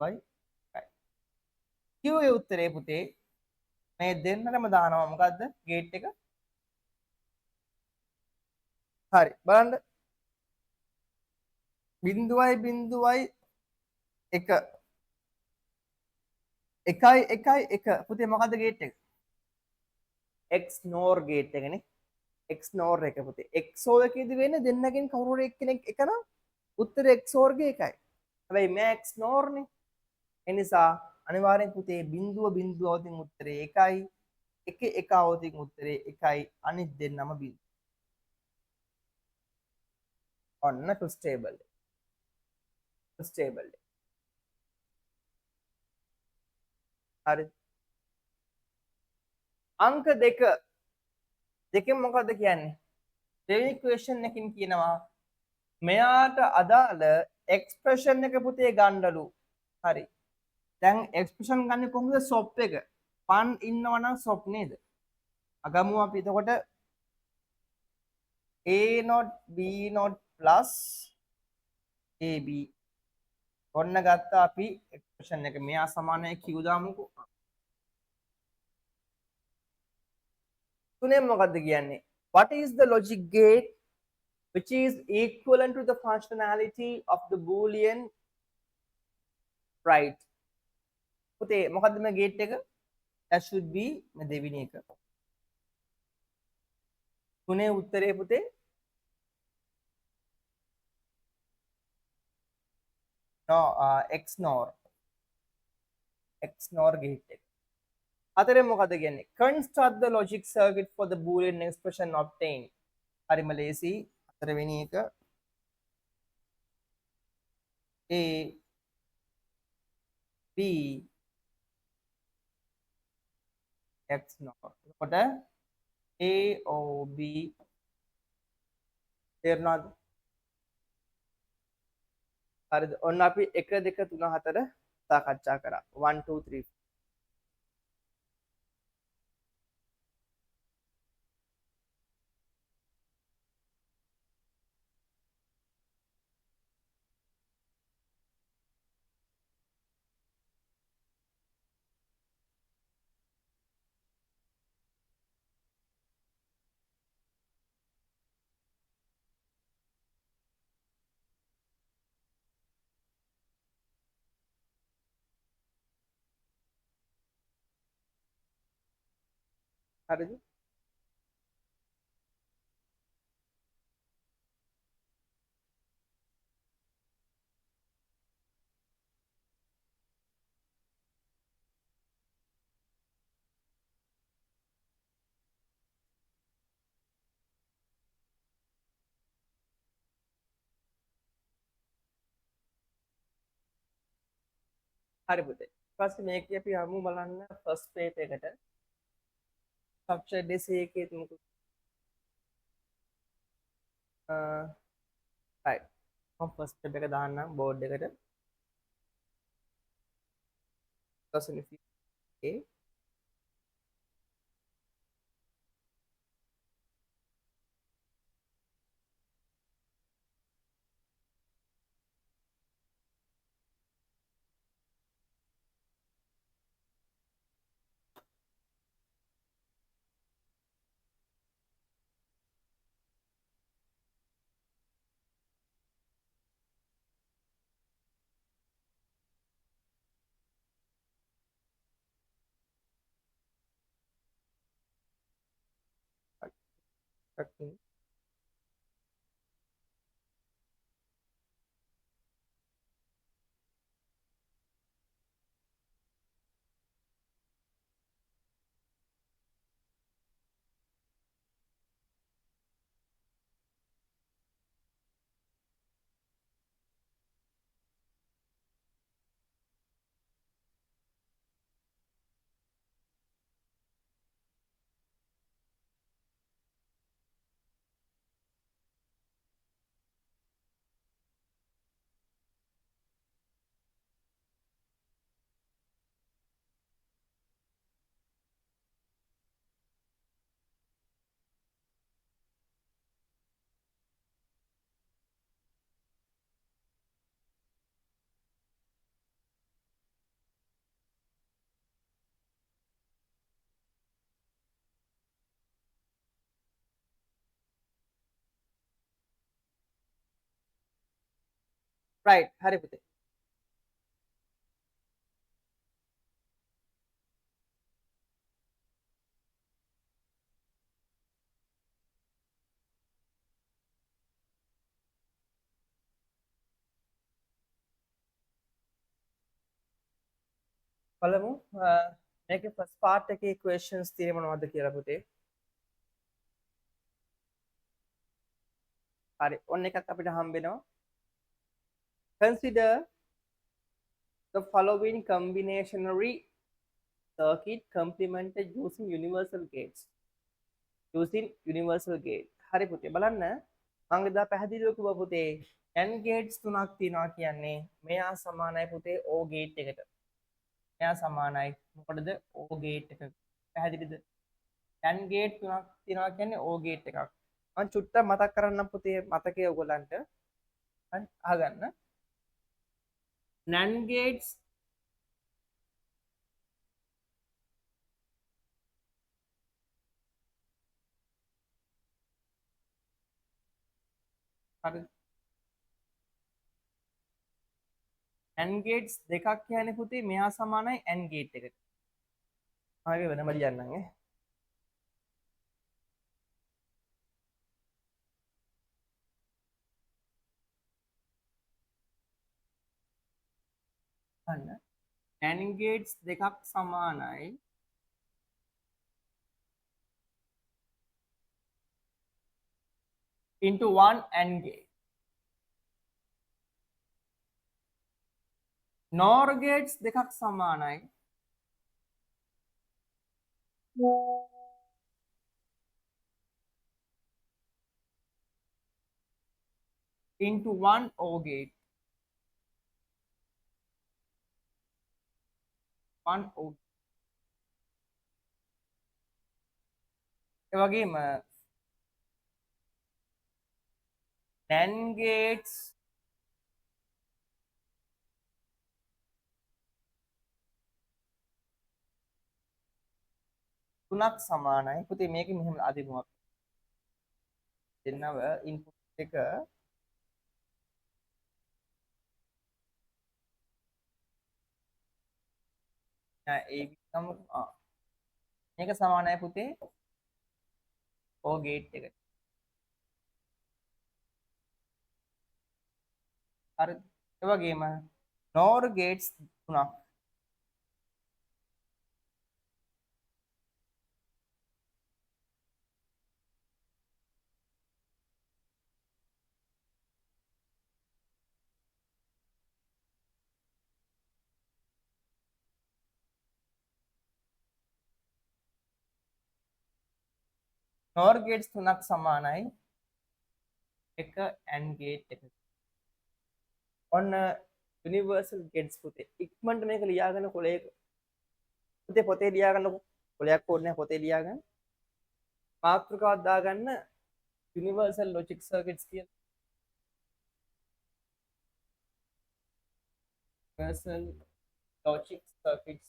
Speaker 1: y q ඒ උත්තරේ පුතේ මේ දෙන්නටම දානවා මොකද්ද ගේට් එක හරි බලන්න බිංදුවයි එක එකයි එක පුතේ මොකද්ද ගේට් එක x NOR ගේට් එකනේ x NOR එක පුතේ XOR එකේදී වෙන්නේ දෙන්නගෙන් කවුරු හරි එක්කෙනෙක් එක නම් උත්තරේ XOR ගේ එකයි හැබැයි මේ x NOR නේ එනිසා අනිවාර්යෙන් පුතේ බිංදුව අවතින් උත්තරේ එකයි එක අවතින් උත්තරේ එකයි අනිත් දෙන්නම බිංදුව ඔන්න truth table හරි අංක දෙකෙන් මොකද්ද කියන්නේ දෙවෙනි ඉක්වේෂන් එකකින් කියනවා මෙයාට අදාළ එක්ස්ප්‍රෙෂන් එක පුතේ ගන්නලු හරි දැන් එක්ස්ප්‍රෙෂන් ගන්න කොහොමද සොප් එක 1 ඉන්නවා නම් සොප් නේද අගමු අපි එතකොට a0 b0 plus ab ඔන්න ගත්තා අපි එක්ස්ප්‍රෙෂන් එක මෙයා සමානයි q දාමුකෝ තුනේ මොකද්ද කියන්නේ what is the logic gate which is equivalent to the functionality of the boolean right පුතේ මොකද්ද මේ ගේට් එක that should be මේ දෙවෙනි එක තුනේ උත්තරේ පුතේ no XNOR gate එක හතරෙන් මොකද්ද කියන්නේ construct the logic circuit for the boolean expression obtained හරිම ලේසි හතරවෙනි එක A B XNOR එතකොට A O B තේරුණාද හරිද ඔන්න අපි 1 2 3 4 සාකච්ඡා කරා 1 2 3 හරිද හරි පුතේ ඊට පස්සේ මේක අපි යමු බලන්න ෆස්ට් පේපර් එකට සබ්ජෙක්ට් ඩිසි එකේ තුමුකෝ right මම ෆස්ට් ස්ටෙප් එක දාන්නම් බෝඩ් එකට personification එකක් right හරි පුතේ බලමු මේකේ ෆස්ට් පාර්ට් එකේ ඉක්වේෂන්ස් තියෙන්නේ මොනවද කියලා පුතේ හරි ඔන්න එකක් අපිට හම්බ වෙනවා consider the following combinationary circuit complemented using universal gates හරි පුතේ බලන්න මම එදා පැහැදිලිව කිව්වා පුතේ n gates තුනක් තියෙනවා කියන්නේ මෙයා සමානයි පුතේ o gate එකට මෙයා සමානයි මොකටද o gate එක පැහැදිලිද n gate තුනක් තියෙනවා කියන්නේ o gate එකක් මම චුට්ටක් මතක් කරන්නම් පුතේ මතකයේ ඔයගලන්ට හරි අහගන්න NAND gates හරි NAND gates දෙකක් කියන්නේ පුතේ මෙහා සමානයි AND gate එකට. ආගේ වෙනම ලියන්නම් ඈ. අන්න AND gates දෙකක් සමානයි into one AND gate. NOR gates දෙකක් සමානයි into one OR gate. One OR. ඒ වගේම NAND gates තුනක් සමානයි. පුතේ මේක මෙහෙම අදිමුවක්. දෙන්නව ඉන්පුට් එක ඒ විදිහම මේක සමානයි පුතේ OR gate එකට. හරි ඒ වගේම NOR gates තුනක් NOR gates තුනක් සමානයි එක AND gate එක. ඔන්න universal gates පුතේ ඉක්මනට මේක ලියාගෙන කොලේ පුතේ පොතේ ලියාගන්නකො කොලයක් ඕනේ නැහැ පොතේ ලියාගන්න මාතෘකාවක් දාගන්න universal logic circuits කියලා universal logic circuits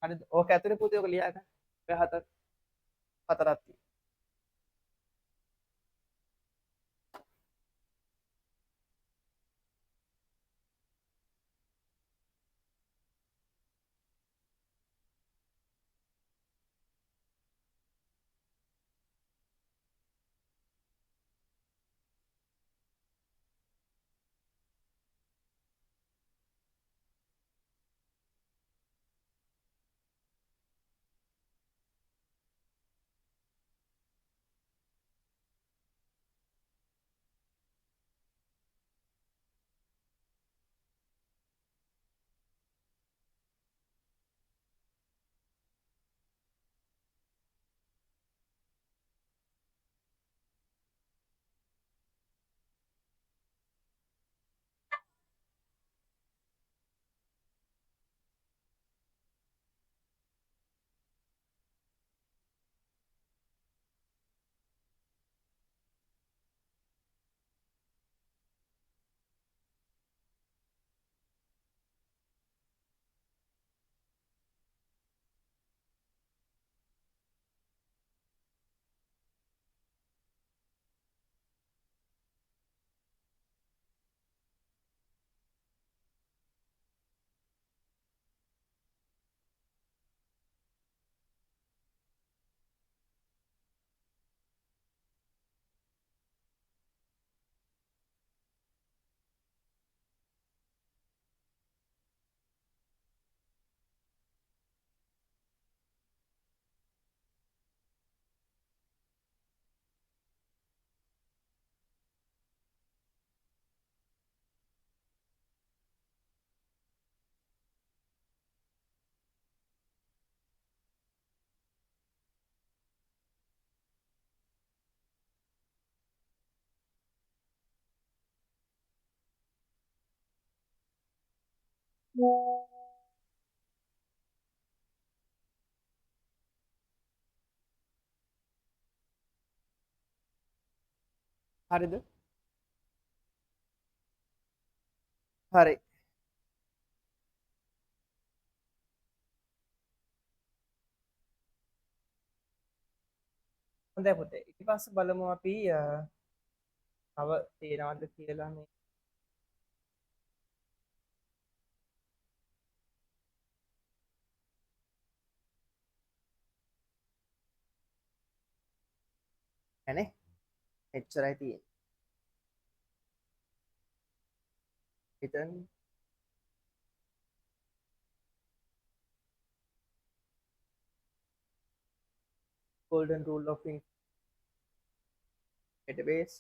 Speaker 1: හරිද ඕක ඇතුලේ පුතේ ඔක ලියාගන්න ඔය හතරක් තියෙනවා හරිද? හරි. හොඳයි පුතේ. ඊට පස්සේ බලමු අපි තව තේරෙනවද කියලා මේ නැනේ. එච්චරයි තියෙන්නේ. හිතන්න. golden rule of database.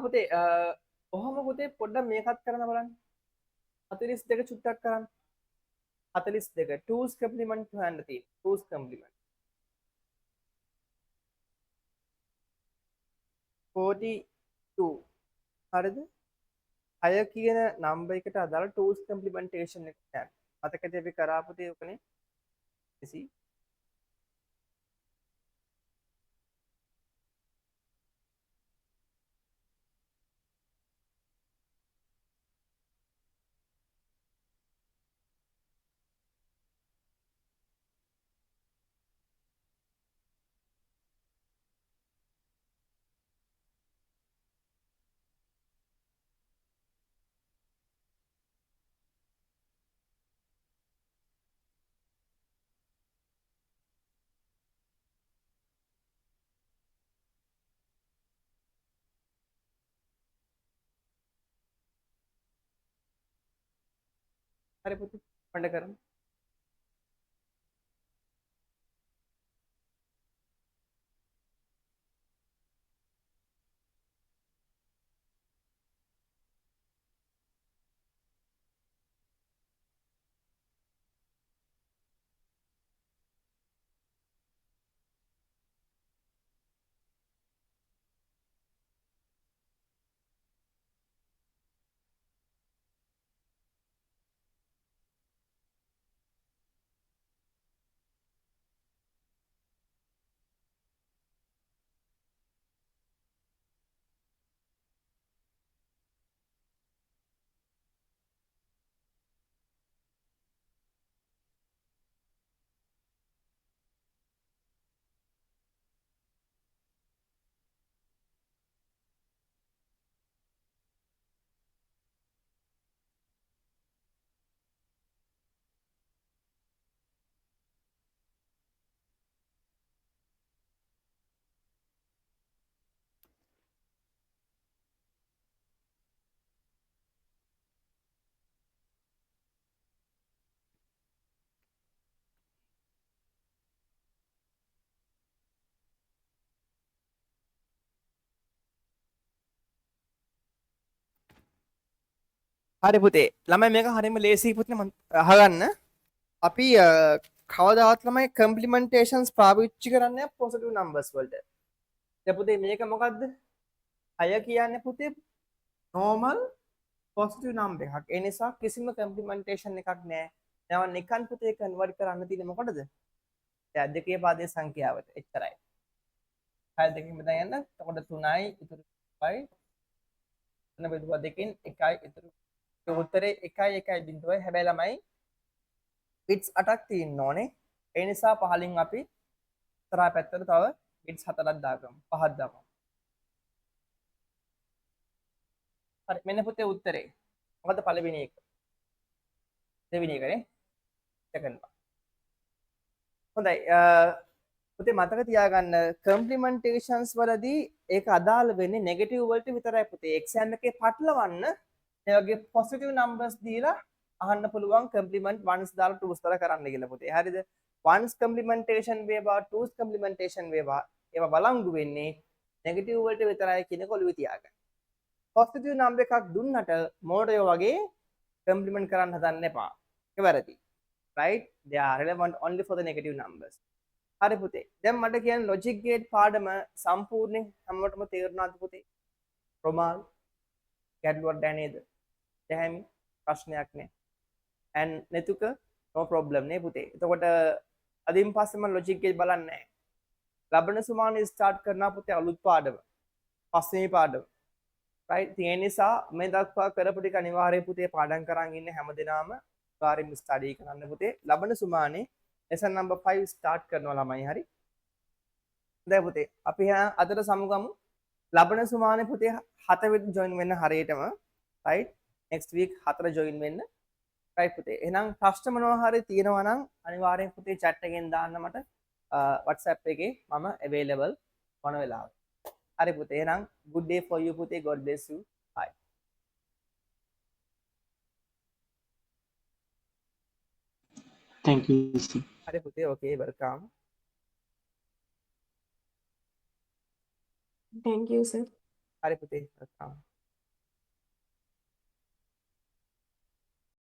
Speaker 1: පුතේ කොහොම පුතේ පොඩ්ඩක් මේකත් කරන්න බලන්න. 42 චුට්ටක් කරන්න. 42 2's complement හොයන්න තියෙන්නේ. 2's complement 42 හරිද? 6 කියන නම්බර් එකට අදාළ 2's complementation එක ගන්න. මතකද අපි කරා පුතේ ඔකනේ? එසි හරි පුතේ පණ්ඩ කරමු. හරි පුතේ. ළමයි මේක හරියම ලේසි පුතේ මම අහගන්න. අපි කවදාවත් ළමයි කම්ප්ලිමන්ටේෂන්ස් පාවිච්චි කරන්නේ පොසිටිව් නම්බර්ස් වලට. දැන් පුතේ මේක මොකද්ද? 6 කියන්නේ පුතේ normal positive number එකක්. ඒ නිසා කිසිම කම්ප්ලිමන්ටේෂන් එකක් නැහැ. දැන් නිකන් පුතේ කන්වර්ට් කරන්න තියෙන්නේ මොකටද? දැන් දෙකේ පාදයේ සංඛ්‍යාවට. එච්චරයි. 6 දෙකකින් බෙදා යන්න. එතකොට 3යි ඉතුරු 5යි. එතන බෙදුවා දෙකෙන් 1යි ඉතුරු. ඒ උත්තරේ 1යි 1.0යි. හැබැයි ළමයි bits 8ක් තියෙන්න ඕනේ. ඒ නිසා පහලින් අපි ඉස්සරහා පැත්තට තව bits 4ක් දාගමු. 5ක් දාමු. හරි මෙන්න පුතේ උත්තරේ. මොකද පළවෙනි එක? දෙවෙනි එකනේ. second one. හොඳයි. පුතේ මතක තියාගන්න කම්ප්ලිමන්ටේෂන්ස් වලදී ඒක අදාළ වෙන්නේ නෙගටිව් වලට විතරයි පුතේ. එක්සෑම් එකේ පටලවන්න ඒ වගේ පොසිටිව් නම්බර්ස් දීලා අහන්න පුළුවන් කම්ප්ලිමන්ට් 1s දාලා 2s දාලා කරන්න කියලා පුතේ. හරිද? 1s කම්ප්ලිමන්ටේෂන් වේවා 2s කම්ප්ලිමන්ටේෂන් වේවා ඒවා බලංගු වෙන්නේ නෙගටිව් වලට විතරයි කියන එක ඔළුවේ තියාගන්න. පොසිටිව් නම්බර් එකක් දුන්නට මෝඩයෝ වගේ කම්ප්ලිමන්ට් කරන්න හදන්න එපා. ඒක වැරදි. Right? They are relevant only for the negative numbers. හරි පුතේ. දැන් මට කියන්න ලොජික් ගේට් පාඩම සම්පූර්ණයෙන් හැමෝටම තේරුණාද පුතේ? රොමාල් ගැටලුවක් දැ නේද? දැහැමි ප්‍රශ්නයක් නෑ. and netuka no problem නේ පුතේ. එතකොට අදින් පස්සේ මම ලොජික් ගේට් බලන්නේ නැහැ. ලබන සුමානේ ස්ටාර්ට් කරනවා පුතේ අලුත් පාඩම. පස්වෙනි පාඩම. right? ඉතින් ඒ නිසා මේ දක්වා කරපු ටික අනිවාර්යයෙන් පුතේ පාඩම් කරන් ඉන්න හැමදෙනාම අනිවාර්යෙන්ම ස්ටඩි කරන්න පුතේ. ලබන සුමානේ lesson number 5 ස්ටාර්ට් කරනවා ළමයි හරි. දැන් පුතේ අපි අදට සමුගමු. ලබන සුමානේ පුතේ 7 වෙනි ජොයින් වෙන්න හරියටම right? next week 4 ජොයින් වෙන්න. right පුතේ. එහෙනම් ප්‍රශ්න මොනවා හරි තියෙනවා නම් අනිවාර්යෙන් පුතේ chat එකෙන් දාන්න මට WhatsApp එකේ මම available වන වෙලාවට. හරි පුතේ. එහෙනම් good day for you පුතේ. God bless you. Bye.
Speaker 3: Thank you, sir.
Speaker 1: හරි පුතේ. Okay, welcome.
Speaker 2: Thank you, sir.
Speaker 1: හරි පුතේ. welcome.